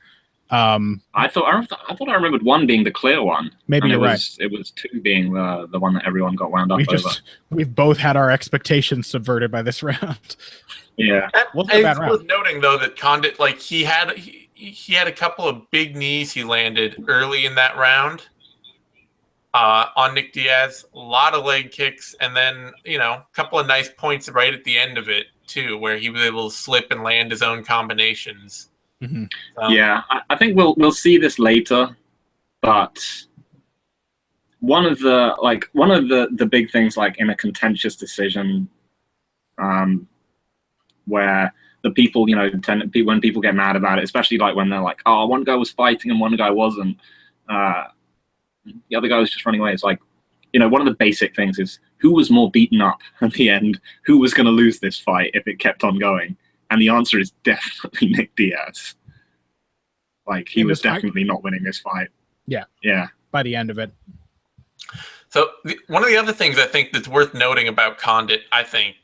I thought I remembered one being the clear one. Maybe you're right. It was two being the one that everyone got wound up over. We've both had our expectations subverted by this round. Yeah. It's worth noting though that Condit, like he had a couple of big knees he landed early in that round on Nick Diaz. A lot of leg kicks, and then a couple of nice points right at the end of it too, where he was able to slip and land his own combinations. Mm-hmm. Yeah, I think we'll see this later, but one of the big things, like in a contentious decision, where the people, when people get mad about it, especially like when they're like, oh, one guy was fighting and one guy wasn't, the other guy was just running away. It's like, one of the basic things is who was more beaten up at the end, who was going to lose this fight if it kept on going. And the answer is definitely Nick Diaz. Like, he was definitely not winning this fight. Yeah. Yeah. By the end of it. So one of the other things I think that's worth noting about Condit, I think,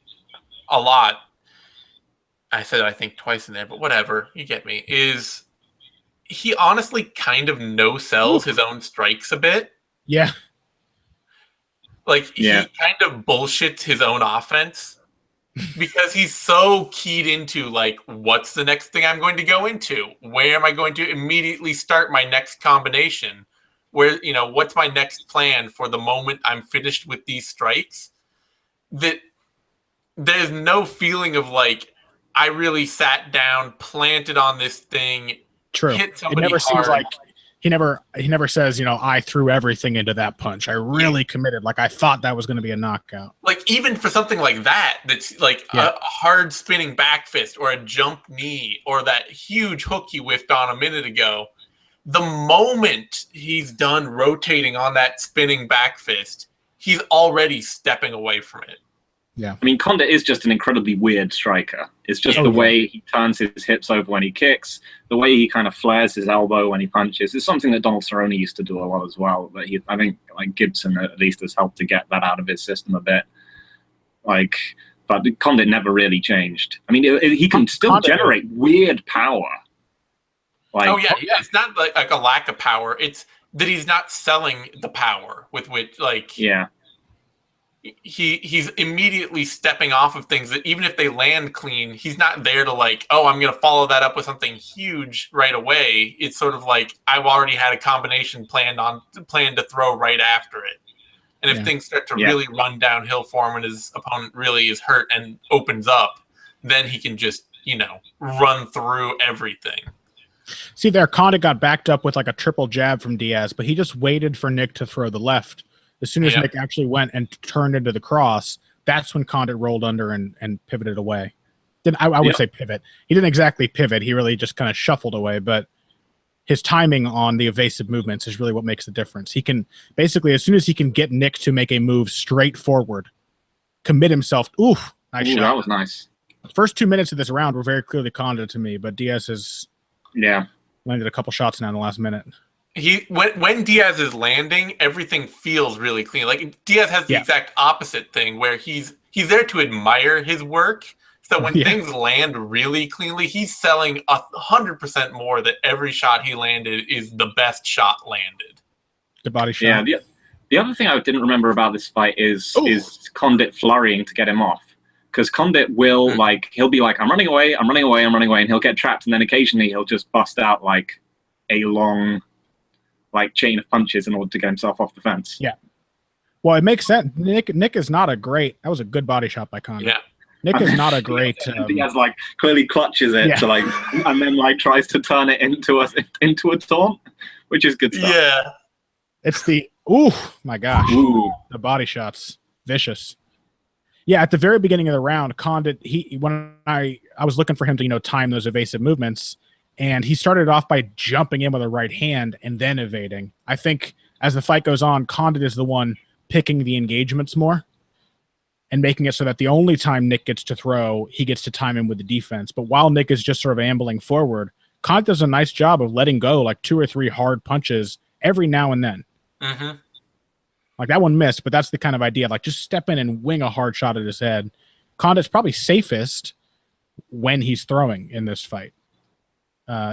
a lot, I said I think twice in there, but whatever, you get me, is he honestly kind of no-sells his own strikes a bit. Yeah. Like, he kind of bullshits his own offense. Because he's so keyed into, like, what's the next thing I'm going to go into? Where am I going to immediately start my next combination? Where, what's my next plan for the moment I'm finished with these strikes? That there's no feeling of, like, I really sat down, planted on this thing, True. hit somebody It never hard. seems like he never says, I threw everything into that punch. I really committed. Like, I thought that was going to be a knockout. Like, even for something like that, that's like a hard spinning back fist or a jump knee or that huge hook he whiffed on a minute ago, the moment he's done rotating on that spinning back fist, he's already stepping away from it. Yeah. I mean, Condit is just an incredibly weird striker. It's just the way he turns his hips over when he kicks, the way he kind of flares his elbow when he punches. It's something that Donald Cerrone used to do a lot as well. But I think like Gibson at least has helped to get that out of his system a bit. But Condit never really changed. I mean, he can still generate weird power. It's not like a lack of power. It's that he's not selling the power with which, he's immediately stepping off of things that even if they land clean, he's not there to I'm going to follow that up with something huge right away. It's sort of like I've already had a combination planned to throw right after it. And if things start to really run downhill for him and his opponent really is hurt and opens up, then he can just, run through everything. See there, Condit got backed up with like a triple jab from Diaz, but he just waited for Nick to throw the left. As soon as Nick actually went and turned into the cross, that's when Condit rolled under and pivoted away. Then I would say pivot. He didn't exactly pivot. He really just kind of shuffled away, but his timing on the evasive movements is really what makes the difference. He can basically, as soon as he can get Nick to make a move straight forward, commit himself. Nice shot. That was nice. The first 2 minutes of this round were very clearly Condit to me, but Diaz has landed a couple shots now in the last minute. When Diaz is landing, everything feels really clean. Like Diaz has the exact opposite thing where he's there to admire his work. So when things land really cleanly, he's selling 100% more that every shot he landed is the best shot landed. The body shot. Yeah. The other thing I didn't remember about this fight is Condit flurrying to get him off. Because Condit will he'll be like, I'm running away, and he'll get trapped, and then occasionally he'll just bust out like a long chain of punches in order to get himself off the fence. Yeah. Well, it makes sense. Nick is not a great. That was a good body shot by Condit. Yeah. Nick is not a great. Diaz clearly clutches it to and then tries to turn it into a taunt, which is good stuff. Yeah. It's the my gosh, the body shots, vicious. Yeah, at the very beginning of the round, Condit, when I was looking for him to time those evasive movements, and he started off by jumping in with a right hand and then evading. I think as the fight goes on, Condit is the one picking the engagements more and making it so that the only time Nick gets to throw, he gets to time him with the defense. But while Nick is just sort of ambling forward, Condit does a nice job of letting go like 2 or 3 hard punches every now and then. Mm-hmm. Like that one missed, but that's the kind of idea. Like just step in and wing a hard shot at his head. Condit's probably safest when he's throwing in this fight,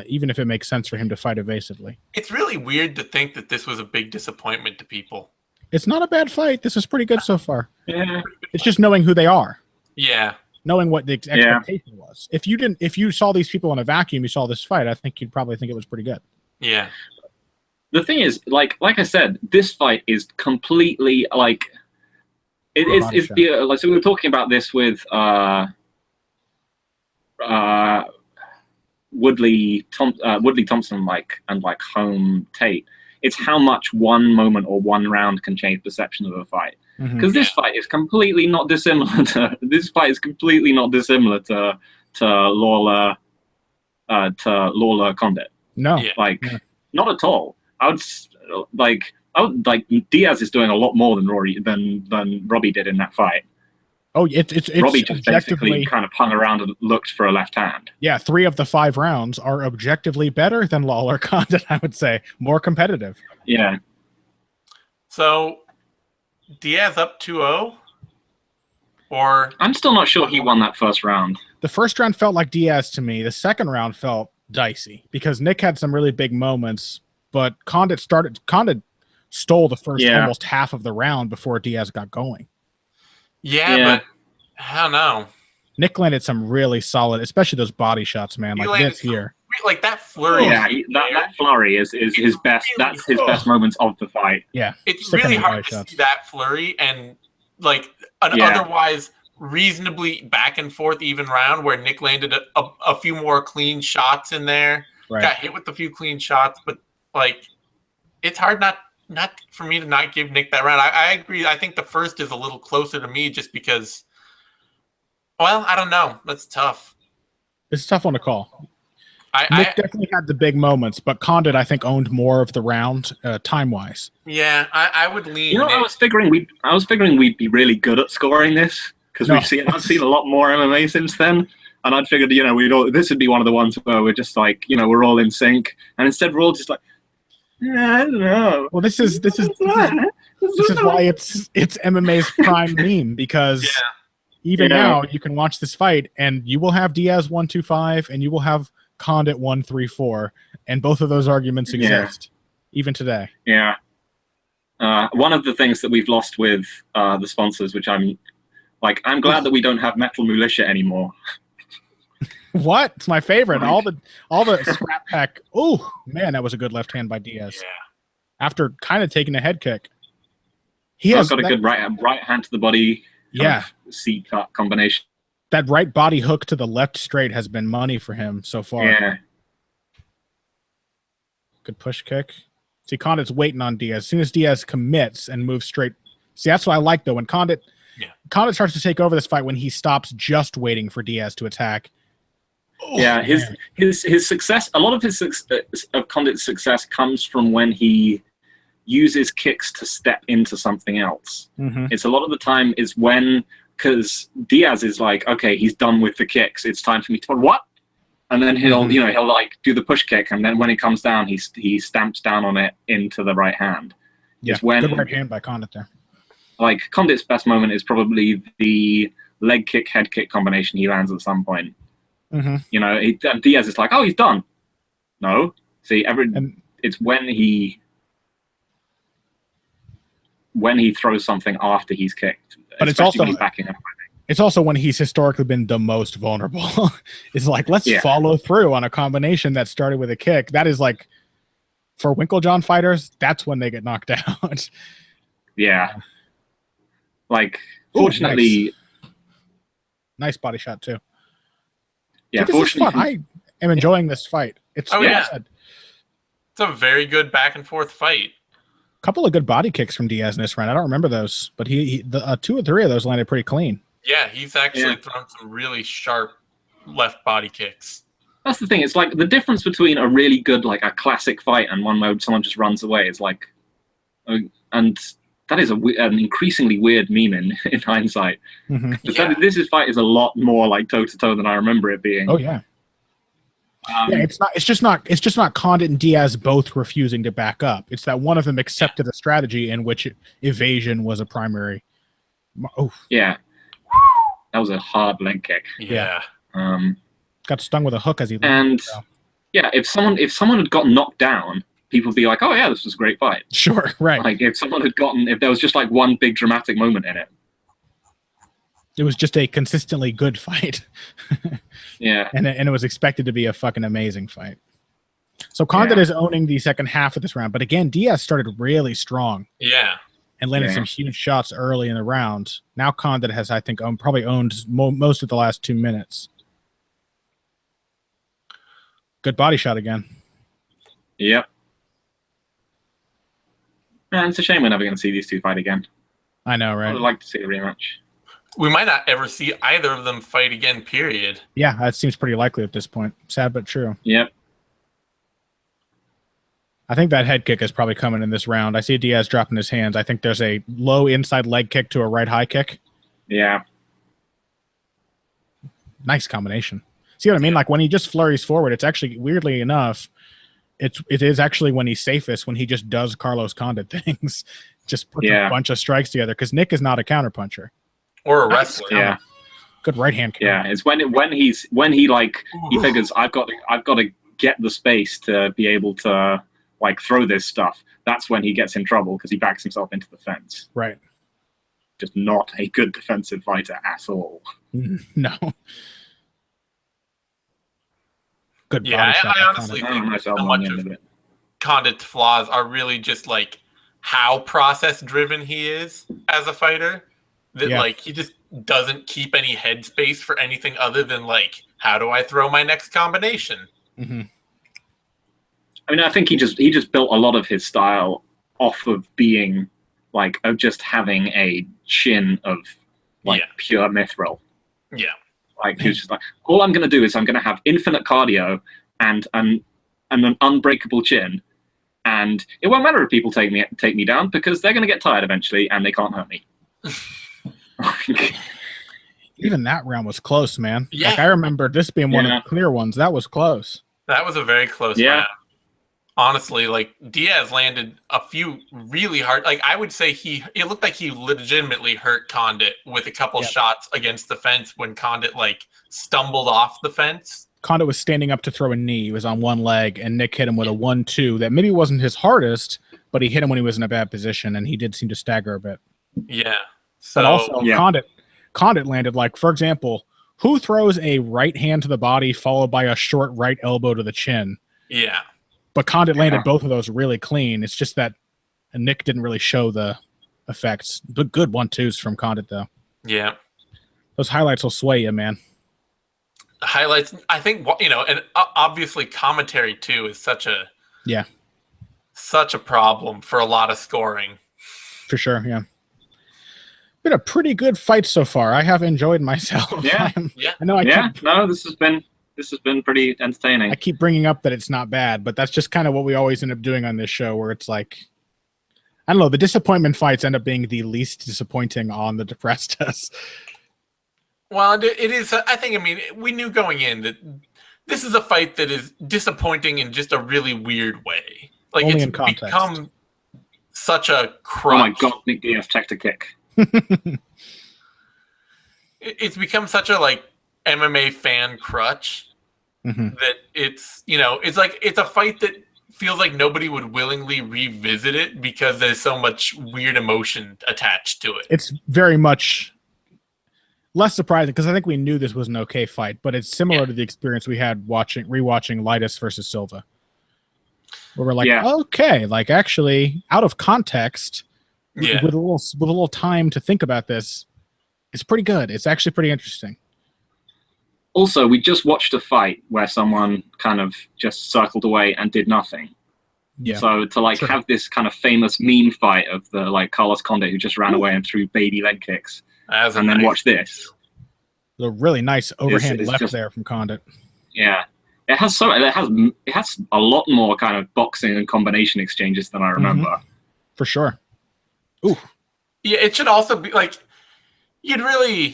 even if it makes sense for him to fight evasively. It's really weird to think that this was a big disappointment to people. It's not a bad fight. This is pretty good so far. Yeah. It's just knowing who they are. Yeah. Knowing what the expectation was. If you saw these people in a vacuum, you saw this fight, I think you'd probably think it was pretty good. Yeah. The thing is, like I said, this fight is completely so we were talking about this with Woodley Thompson and Home Tate. It's how much one moment or one round can change perception of a fight. Because this fight is completely not dissimilar to Lawler Condit. No, not at all. Diaz is doing a lot more than Robbie did in that fight. Oh, it's Robbie just basically kind of hung around and looked for a left hand. Yeah, 3 of the 5 rounds are objectively better than Lawler Condit, I would say. More competitive. Yeah. So, Diaz up 2-0? Or I'm still not sure he won that first round. The first round felt like Diaz to me. The second round felt dicey because Nick had some really big moments, but Condit stole the first almost half of the round before Diaz got going. Yeah, but I don't know. Nick landed some really solid, especially those body shots, man. Like this here. Like that flurry. Yeah, that flurry is his best. That's his best moments of the fight. Yeah. It's really hard to see that flurry and an otherwise reasonably back and forth even round where Nick landed a few more clean shots in there. Right. Got hit with a few clean shots, but it's hard not for me to not give Nick that round. I agree. I think the first is a little closer to me just because, well, I don't know. That's tough. It's a tough one to call. Nick definitely had the big moments, but Condit, I think, owned more of the round time-wise. Yeah, I would lean. I was figuring we'd be really good at scoring this. because I've seen a lot more MMA since then, and I'd figured, this would be one of the ones where we're just like, we're all in sync, and instead we're all just like, I don't know. Well, this is why it's MMA's prime meme, because now you can watch this fight and you will have Diaz 125 and you will have Condit 134, and both of those arguments exist even today. Yeah. One of the things that we've lost with the sponsors, which I'm glad that we don't have Metal Militia anymore. What? It's my favorite. All the scrap pack. Oh man, that was a good left hand by Diaz. Yeah. After kind of taking a head kick. He's got a good right hand to the body. C cut combination. That right body hook to the left straight has been money for him so far. Yeah. Good push kick. See, Condit's waiting on Diaz. As soon as Diaz commits and moves straight. See, that's what I like though. When Condit starts to take over this fight when he stops just waiting for Diaz to attack. Yeah, his success. A lot of Condit's success comes from when he uses kicks to step into something else. Mm-hmm. It's a lot of the time is because Diaz is like, okay, he's done with the kicks. It's time for me to what? And then he'll like do the push kick, and then when he comes down, he stamps down on it into the right hand. Yeah, good right hand by Condit there. Like Condit's best moment is probably the leg kick head kick combination he lands at some point. Mm-hmm. Diaz is like, oh, he's done. No, see, it's when he throws something after he's kicked. But it's also backing up. It's also when he's historically been the most vulnerable. It's like, let's follow through on a combination that started with a kick. That is like, for Winklejohn fighters, that's when they get knocked out. Yeah. Like, fortunately... Nice body shot, too. Yeah, fortunately... I am enjoying this fight. It's It's a very good back and forth fight. Couple of good body kicks from Diaz in this round. I don't remember those, but he 2 or 3 of those landed pretty clean. Yeah, he's actually thrown some really sharp left body kicks. That's the thing. It's like the difference between a really good, like a classic fight, and one where someone just runs away is like, and that is an increasingly weird meme in hindsight. Mm-hmm. This fight is a lot more like toe to toe than I remember it being. Oh yeah. It's just not Condit and Diaz both refusing to back up. It's that one of them accepted a strategy in which evasion was a primary. Oh yeah, that was a hard leg kick. Yeah. Got stung with a hook as he landed. And if someone had gotten knocked down, people would be like, oh yeah, this was a great fight. Sure, right. Like if there was just like one big dramatic moment in it. It was just a consistently good fight. Yeah. And it was expected to be a fucking amazing fight. So Condit is owning the second half of this round. But again, Diaz started really strong. Yeah. And landed some huge shots early in the round. Now Condit has, I think, probably owned most of the last 2 minutes. Good body shot again. Yep. Man, it's a shame we're never going to see these two fight again. I know, right? I would like to see a rematch. We might not ever see either of them fight again, period. Yeah, that seems pretty likely at this point. Sad but true. Yep. I think that head kick is probably coming in this round. I see Diaz dropping his hands. I think there's a low inside leg kick to a right high kick. Yeah. Nice combination. See what I mean? Like when he just flurries forward, it's actually, weirdly enough, it is actually when he's safest, when he just does Carlos Condit things. Just puts a bunch of strikes together, because Nick is not a counterpuncher. Or a wrestler. Yeah. Good right hand kick. Yeah, it's when he figures I've got to get the space to be able to like throw this stuff. That's when he gets in trouble, because he backs himself into the fence. Right. Just not a good defensive fighter at all. No. Good. Yeah, I honestly think so much of Condit's flaws are really just like how process driven he is as a fighter. That like he just doesn't keep any headspace for anything other than like, how do I throw my next combination? Mm-hmm. I mean, I think he just built a lot of his style off of being like of just having a chin of like pure mithril. Yeah. Like he was just like, all I'm going to do is I'm going to have infinite cardio and an unbreakable chin, and it won't matter if people take me down, because they're going to get tired eventually and they can't hurt me. Even that round was close, man. Yeah. Like I remember this being one of the clear ones. That was close. That was a very close round. Honestly, like Diaz landed a few really hard. Like I would say it looked like he legitimately hurt Condit with a couple shots against the fence when Condit like stumbled off the fence. Condit was standing up to throw a knee. He was on one leg, and Nick hit him with a 1-2 that maybe wasn't his hardest, but he hit him when he was in a bad position, and he did seem to stagger a bit. Yeah. So but also, Condit landed, like, for example, who throws a right hand to the body followed by a short right elbow to the chin? Yeah. But Condit landed both of those really clean. It's just that Nick didn't really show the effects. But good 1-2s from Condit, though. Yeah. Those highlights will sway you, man. Highlights, I think, and obviously commentary, too, is such a problem for a lot of scoring. For sure, yeah. Been a pretty good fight so far. I have enjoyed myself. Yeah. I know this has been pretty entertaining. I keep bringing up that it's not bad, but that's just kind of what we always end up doing on this show, where it's like, I don't know, the disappointment fights end up being the least disappointing on the depressed us. Well, it is. I think, we knew going in that this is a fight that is disappointing in just a really weird way. Like, only it's in context. Become such a crutch. Oh my God, Nick Diaz checked a kick. It's become such a like MMA fan crutch that it's it's a fight that feels like nobody would willingly revisit it because there's so much weird emotion attached to it. It's very much less surprising because I think we knew this was an okay fight, but it's similar to the experience we had rewatching Litis versus Silva, where we're like, okay, like actually out of context. With a little time to think about this, it's pretty good. It's actually pretty interesting. Also, we just watched a fight where someone kind of just circled away and did nothing. Yeah. So to have this kind of famous meme fight of the like Carlos Condit who just ran away and threw baby leg kicks, and then watch this. The really nice overhand left there from Condit. Yeah. It has a lot more kind of boxing and combination exchanges than I remember. For sure. Ooh. Yeah, it should also be like you'd really,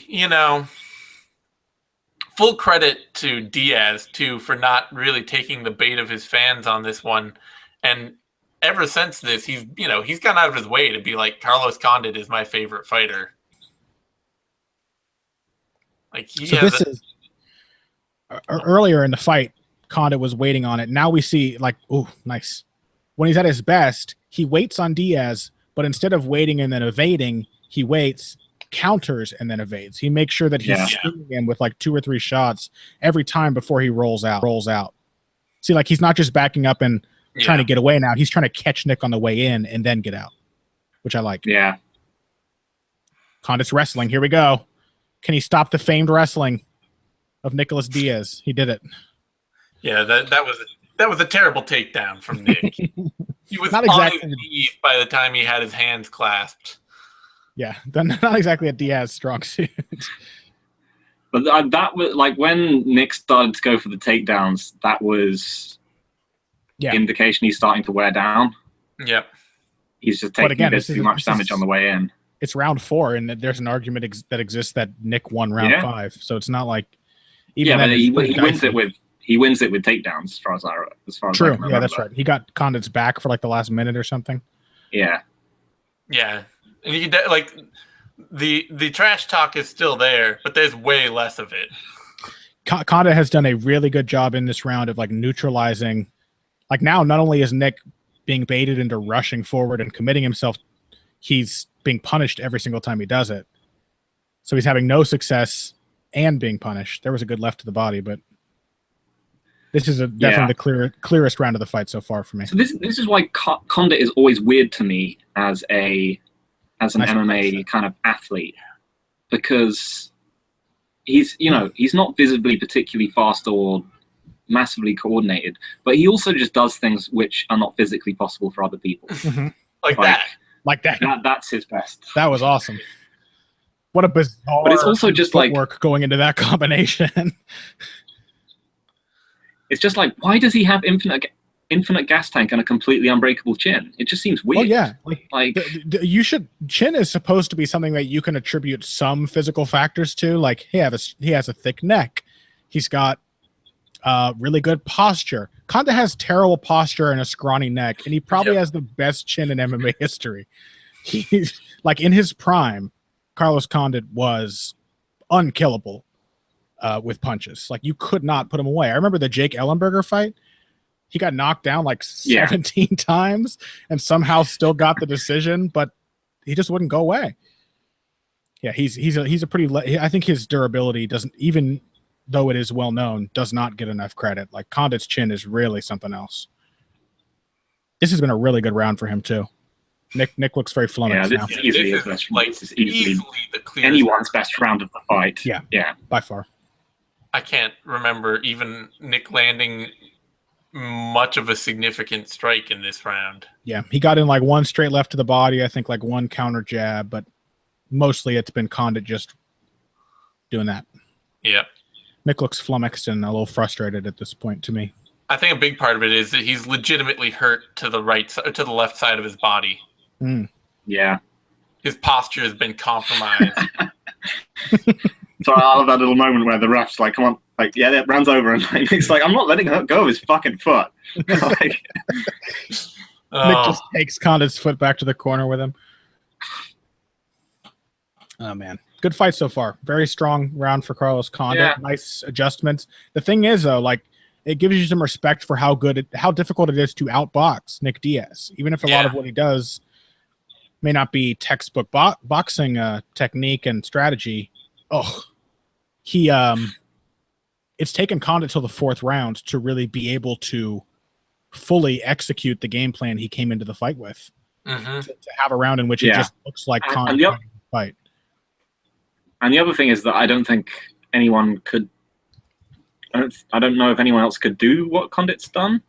full credit to Diaz too for not really taking the bait of his fans on this one. And ever since this, he's gone out of his way to be like, Carlos Condit is my favorite fighter. Like earlier in the fight, Condit was waiting on it. Now we see like, ooh, nice. When he's at his best, he waits on Diaz. But instead of waiting and then evading, he waits, counters, and then evades. He makes sure that he's stinging him with like 2 or 3 shots every time before he rolls out. See, like he's not just backing up and trying to get away now. He's trying to catch Nick on the way in and then get out, which I like. Yeah. Condit's wrestling. Here we go. Can he stop the famed wrestling of Nicholas Diaz? He did it. Yeah, that was a terrible takedown from Nick. He was not exactly on his knees by the time he had his hands clasped. Yeah, not exactly a Diaz strong suit. But that was like when Nick started to go for the takedowns. That was indication he's starting to wear down. Yep, he's just taking a bit too much damage on the way in. It's round 4, and there's an argument that exists that Nick won round 5. So it's not like but he wins it with. He wins it with takedowns, as far as I True. remember. Yeah, that's right. He got Condit's back for like the last minute or something. Yeah. Yeah. And you like the trash talk is still there, but there's way less of it. Condit has done a really good job in this round of like neutralizing. Like now, not only is Nick being baited into rushing forward and committing himself, he's being punished every single time he does it. So he's having no success and being punished. There was a good left to the body, but this is definitely the clearest round of the fight so far for me. So this is why Condit is always weird to me as an MMA kind of athlete, because he's not visibly particularly fast or massively coordinated, but he also just does things which are not physically possible for other people. Like that. That's his best. That was awesome. What a bizarre. But it's also just like work going into that combination. It's just like, why does he have infinite? infinite gas tank and a completely unbreakable chin. It just seems weird. Oh yeah, like chin is supposed to be something that you can attribute some physical factors to. Like he has a thick neck, he's got really good posture. Condit has terrible posture and a scrawny neck, and he probably has the best chin in MMA history. He's like in his prime, Carlos Condit was unkillable with punches. Like you could not put him away. I remember the Jake Ellenberger fight. He got knocked down like 17 times and somehow still got the decision, but he just wouldn't go away. Yeah, he's a pretty. I think his durability doesn't, even though it is well known, does not get enough credit. Like Condit's chin is really something else. This has been a really good round for him too. Nick looks very flummoxed now. This is easily his best round. This is easily the clearest anyone's best round of the fight. Yeah, by far. I can't remember even Nick landing much of a significant strike in this round. Yeah, he got in like one straight left to the body, I think like one counter jab, but mostly it's been Condit just doing that. Yeah. Nick looks flummoxed and a little frustrated at this point to me. I think a big part of it is that he's legitimately hurt to the left side of his body. Yeah. His posture has been compromised. So I love that little moment where the ref's like, come on, like, yeah, that round's over. And like, Nick's like, I'm not letting her go of his fucking foot. Like, Nick just takes Condit's foot back to the corner with him. Oh, man. Good fight so far. Very strong round for Carlos Condit. Yeah. Nice adjustments. The thing is, though, like, it gives you some respect for how difficult it is to outbox Nick Diaz. Even if a lot of what he does may not be textbook boxing technique and strategy. It's taken Condit till the fourth round to really be able to fully execute the game plan he came into the fight with. To have a round in which it just looks like Condit fight. And the other thing is that I don't think anyone could. I don't know if anyone else could do what Condit's done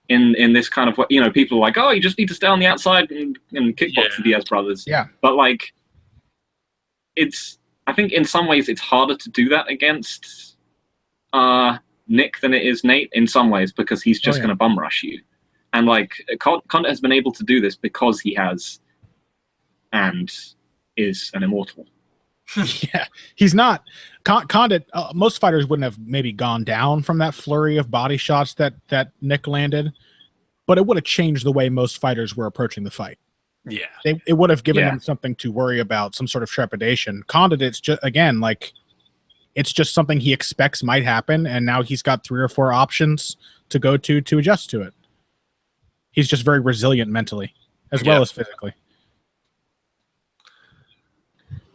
in this kind of way. You know, people are like, oh, you just need to stay on the outside and kickbox the Diaz brothers. Yeah. But like, I think in some ways it's harder to do that against Nick than it is Nate in some ways, because he's just going to bum rush you. And like Condit has been able to do this because he has and is an immortal. Yeah, he's not. Condit, most fighters wouldn't have maybe gone down from that flurry of body shots that Nick landed, but it would have changed the way most fighters were approaching the fight. Yeah, it would have given them something to worry about, some sort of trepidation. Condit, it's just, again, like, it's just something he expects might happen, and now he's got 3 or 4 options to go to adjust to it. He's just very resilient mentally as well as physically.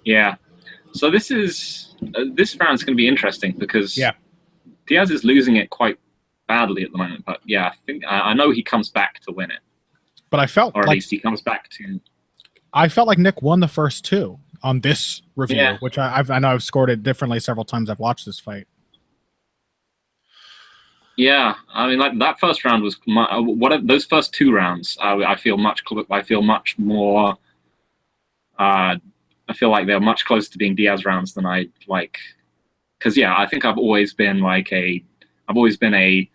Yeah. So this round's going to be interesting because Diaz is losing it quite badly at the moment. But yeah, I know he comes back to win it. But I felt, or at least he comes back to. I felt like Nick won the first 2 on this review, which I know I've scored it differently several times I've watched this fight. Yeah, I mean, like that first round was those first 2 rounds. I feel much more. I feel like they're much closer to being Diaz rounds than I like, because I think I've always been a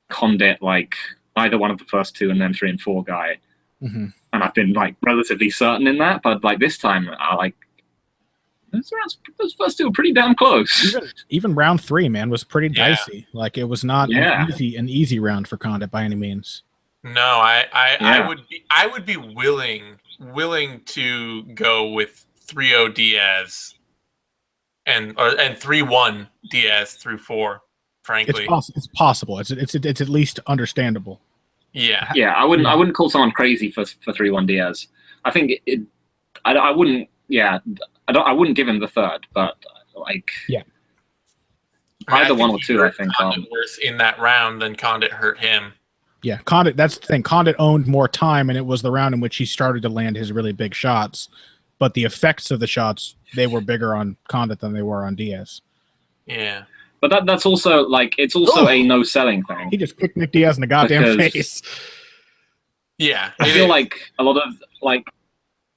Condit, like either one of the first 2 and then 3 and 4 guy, and I've been like relatively certain in that. But like this time, I like those first 2 are pretty damn close. Even round 3, man, was pretty dicey. Like it was not an easy round for Condit by any means. No, I would be willing to go with 3-0 Diaz and 3-1 Diaz through 4. Frankly, it's possible. It's at least understandable. Yeah. Yeah, I wouldn't call someone crazy for 3-1 Diaz. I think I wouldn't. Yeah, I wouldn't give him the third, but like either 1 or 2. I think worse in that round than Condit hurt him. Yeah, Condit. That's the thing. Condit owned more time, and it was the round in which he started to land his really big shots. But the effects of the shots, they were bigger on Condit than they were on Diaz. Yeah. But that's also like it's also a no selling thing. He just kicked Nick Diaz in the goddamn face. Yeah, I feel like a lot of like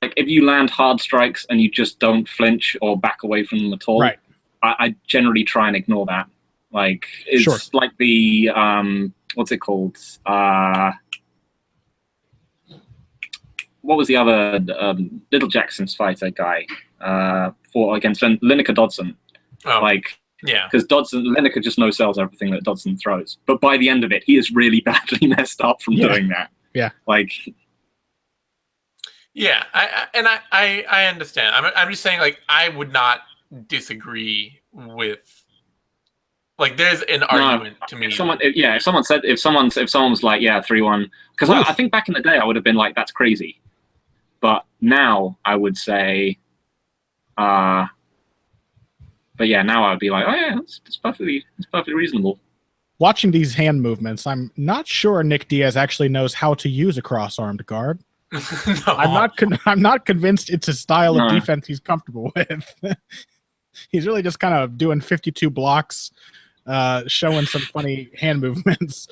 if you land hard strikes and you just don't flinch or back away from them at all, right. I generally try and ignore that. Like it's like the what's it called? What was the other Little Jackson's fighter guy fought against Lineker Dodson? Yeah, because Lineker just no sells everything that Dodson throws, but by the end of it, he is really badly messed up from doing that. Yeah, yeah, I understand. I'm just saying, like, I would not disagree with, like, there's an argument to me. If someone was like, yeah, 3-1, because I think back in the day I would have been like, that's crazy, but now I would say, but yeah, now I would be like, oh yeah, it's perfectly reasonable. Watching these hand movements, I'm not sure Nick Diaz actually knows how to use a cross-armed guard. No. I'm not convinced it's a style of defense he's comfortable with. He's really just kind of doing 52 blocks, showing some funny hand movements,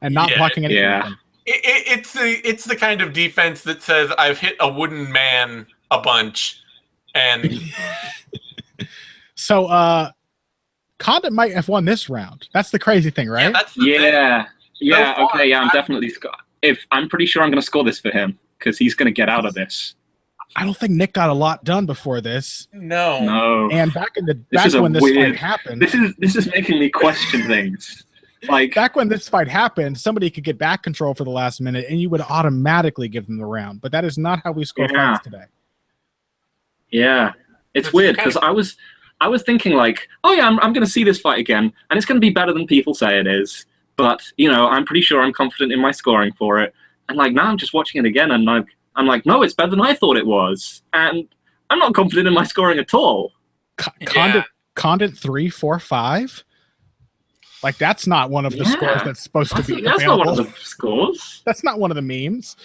and not blocking anything. Yeah. It's the kind of defense that says, I've hit a wooden man a bunch, and so Condit might have won this round. That's the crazy thing, right? Yeah, that's the thing. Okay, yeah, I'm definitely. I'm pretty sure I'm going to score this for him because he's going to get out of this. I don't think Nick got a lot done before this. No. And back when this fight happened, this is making me question things. Like, back when this fight happened, somebody could get back control for the last minute, and you would automatically give them the round. But that is not how we score fights today. Yeah, it's weird because I was thinking like, oh yeah, I'm going to see this fight again, and it's going to be better than people say it is. But I'm pretty sure I'm confident in my scoring for it. And like now I'm just watching it again, and I'm like, no, it's better than I thought it was, and I'm not confident in my scoring at all. Condit 3-4-5. Like, that's not one of the scores that's supposed to be. That's not one of the scores. That's not one of the memes.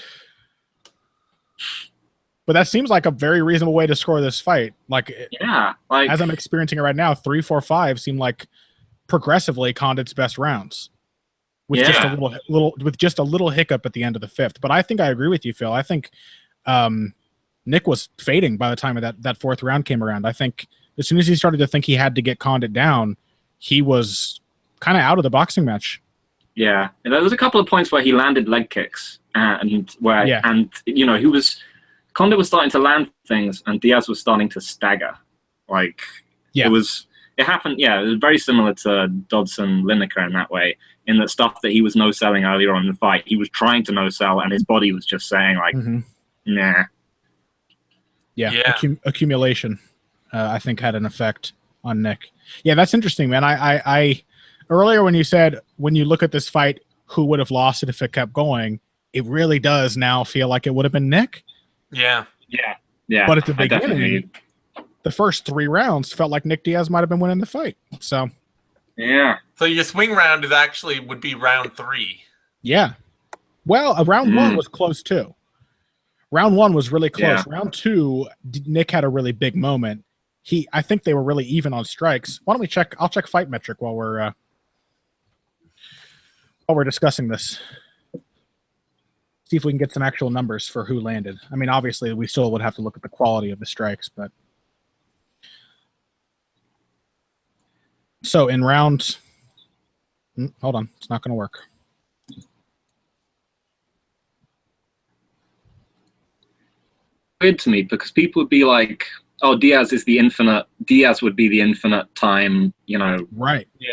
But that seems like a very reasonable way to score this fight. Like, as I'm experiencing it right now, 3-4-5 seem like progressively Condit's best rounds, with just a little hiccup at the end of the fifth. But I think I agree with you, Phil. I think Nick was fading by the time of that fourth round came around. I think as soon as he started to think he had to get Condit down, he was kind of out of the boxing match. Yeah, and there was a couple of points where he landed leg kicks, Condit was starting to land things, and Diaz was starting to stagger. Like, it happened. Yeah, it was very similar to Dodson Lineker in that way, in that stuff that he was no selling earlier on in the fight. He was trying to no sell, and his body was just saying like, nah. Yeah. Accumulation, I think, had an effect on Nick. Yeah, that's interesting, man. I earlier when you said, when you look at this fight, who would have lost it if it kept going, it really does now feel like it would have been Nick. Yeah. But at the beginning, the first 3 rounds felt like Nick Diaz might have been winning the fight. So So your swing round would be round 3. Yeah. Well, round 1 was close too. Round 1 was really close. Yeah. Round 2, Nick had a really big moment. I think they were really even on strikes. Why don't we check? I'll check Fight Metric while we're discussing this. See if we can get some actual numbers for who landed. I mean, obviously, we still would have to look at the quality of the strikes, but so in round, hold on, it's not going to work. Weird to me because people would be like, "Oh, Diaz would be the infinite time,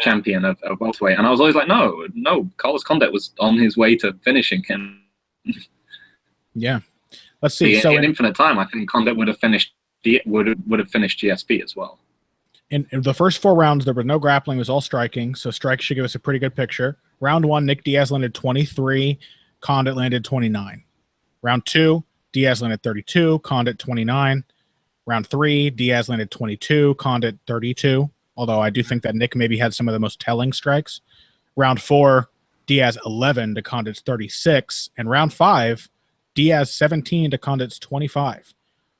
champion of welterweight," and I was always like, "No, Carlos Condit was on his way to finishing him." Yeah, let's see. So in infinite time, I think Condit would have finished GSP as well. In the first 4 rounds, there was no grappling; it was all striking. So strikes should give us a pretty good picture. Round 1, Nick Diaz landed 23, Condit landed 29. Round 2, Diaz landed 32, Condit 29. Round 3, Diaz landed 22, Condit 32. Although I do think that Nick maybe had some of the most telling strikes. Round 4, Diaz 11 to Condit's 36, and round 5, Diaz 17 to Condit's 25.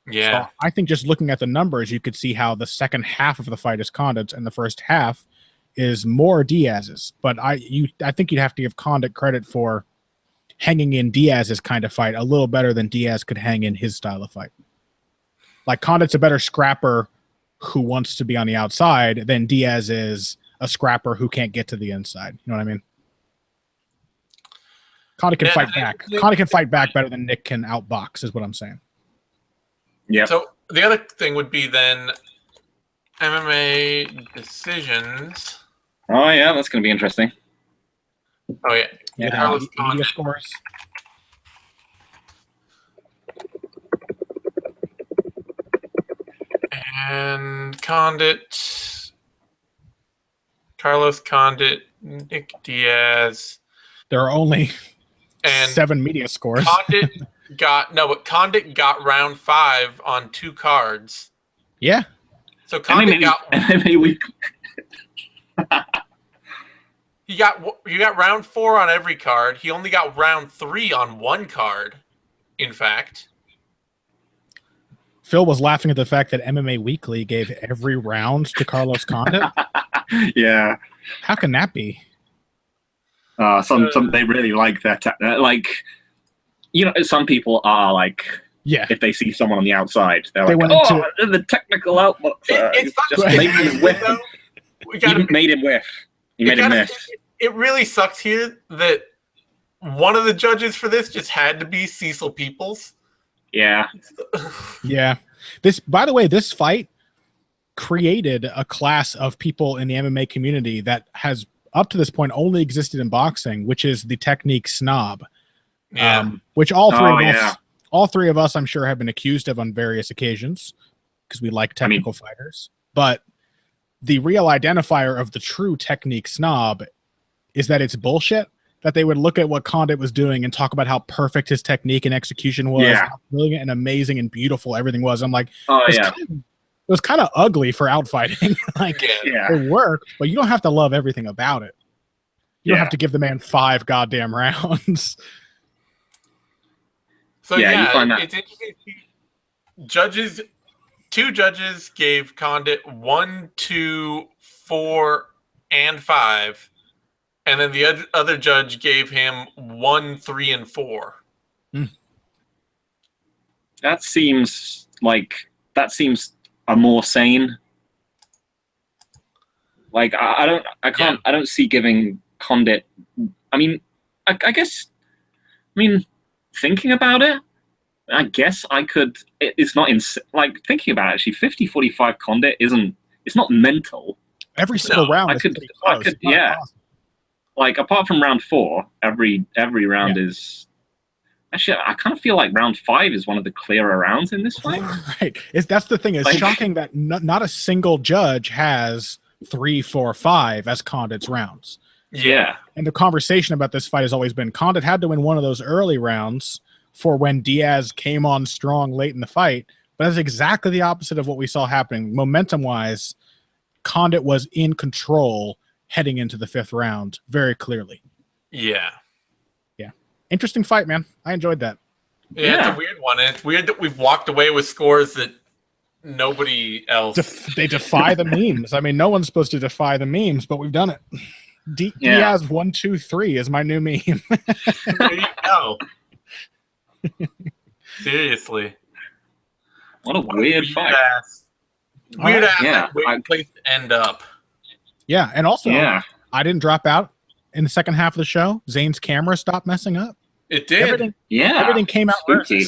Yeah. So I think just looking at the numbers, you could see how the second half of the fight is Condit's and the first half is more Diaz's. But I think you'd have to give Condit credit for hanging in Diaz's kind of fight a little better than Diaz could hang in his style of fight. Like, Condit's a better scrapper who wants to be on the outside than Diaz is a scrapper who can't get to the inside. You know what I mean? Condit can fight back. Condit can fight back better than Nick can outbox, is what I'm saying. Yeah. So the other thing would be then MMA decisions. Oh yeah, that's going to be interesting. Oh yeah, Yeah, Carlos media Condit. scores. And Condit, Carlos Condit, Nick Diaz. There are only And 7 media scores. But Condit got round 5 on 2 cards. Yeah. So Condit got MMA week. he got round 4 on every card. He only got round 3 on 1 card. In fact, Phil was laughing at the fact that MMA Weekly gave every round to Carlos Condit. Yeah. How can that be? Some they really like that. Some people are like, Yeah. if they see someone on the outside, they're They like, went the technical outlook. it's Just not made him whiff. He made him whiff. He made him miss. It really sucks here that one of the judges for this just had to be Cecil Peoples. Yeah. Yeah. By the way, this fight created a class of people in the MMA community that has up to this point only existed in boxing, which is the technique snob. Yeah. Which all three of us, I'm sure, have been accused of on various occasions because we like technical fighters. But the real identifier of the true technique snob is that it's bullshit. That they would look at what Condit was doing and talk about how perfect his technique and execution was, how brilliant and amazing and beautiful everything was. I'm like, it was kind of ugly for outfighting. It worked, but you don't have to love everything about it. You don't have to give the man 5 goddamn rounds. So you find that. It's interesting. Two judges gave Condit 1, 2, 4, and 5. And then the other judge gave him 1, 3, and 4. That seems a more sane. Like I don't see giving Condit. I mean, I guess. I mean, thinking about it, I guess I could. It's not thinking about it. Actually, 50-45 Condit isn't. It's not mental. Every single round. I could. Yeah. Awesome. Like apart from round 4, every round is. Actually, I kind of feel like round 5 is one of the clearer rounds in this fight. Right. That's the thing. It's shocking that not a single judge has 3, 4, 5 as Condit's rounds. Yeah. And the conversation about this fight has always been Condit had to win one of those early rounds for when Diaz came on strong late in the fight. But that's exactly the opposite of what we saw happening. Momentum-wise, Condit was in control heading into the 5th round very clearly. Yeah. Interesting fight, man. I enjoyed that. Yeah, it's a weird one. And it's weird that we've walked away with scores that nobody else... They defy the memes. I mean, no one's supposed to defy the memes, but we've done it. Diaz 1, 2, 3 is my new meme. There you go. Seriously. What a weird fight. Weird place to end up. Yeah, and also, I didn't drop out in the second half of the show. Zane's camera stopped messing up. It did. Everything came out spooky.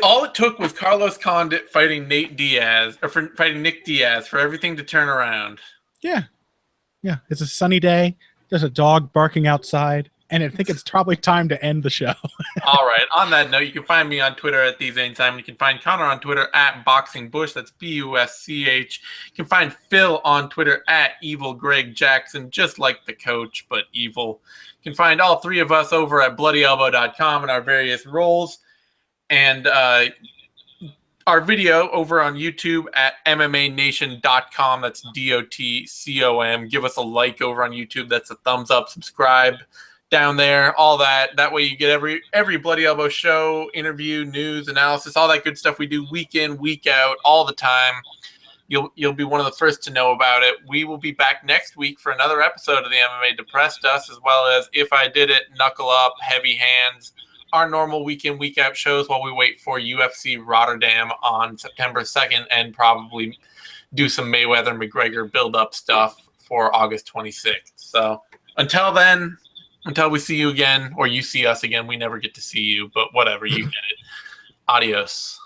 All it took was Carlos Condit fighting Nick Diaz for everything to turn around. Yeah. It's a sunny day. There's a dog barking outside, and I think it's probably time to end the show. All right. On that note, you can find me on Twitter at TheZaneSimon. You can find Connor on Twitter at BoxingBush. That's BUSCH. You can find Phil on Twitter at EvilGregJackson, just like the coach, but evil. You can find all 3 of us over at BloodyElbow.com in our various roles. And our video over on YouTube at MMANation.com. That's DOTCOM. Give us a like over on YouTube. That's a thumbs up. Subscribe down there. All that. That way you get every Bloody Elbow show, interview, news, analysis, all that good stuff we do week in, week out, all the time. You'll be one of the first to know about it. We will be back next week for another episode of the MMA Depressed Us, as well as If I Did It, Knuckle Up, Heavy Hands, our normal week in, week out shows while we wait for UFC Rotterdam on September 2nd and probably do some Mayweather-McGregor build-up stuff for August 26th. So until then, Until we see you again, or you see us again. We never get to see you, but whatever. You get it. Adios.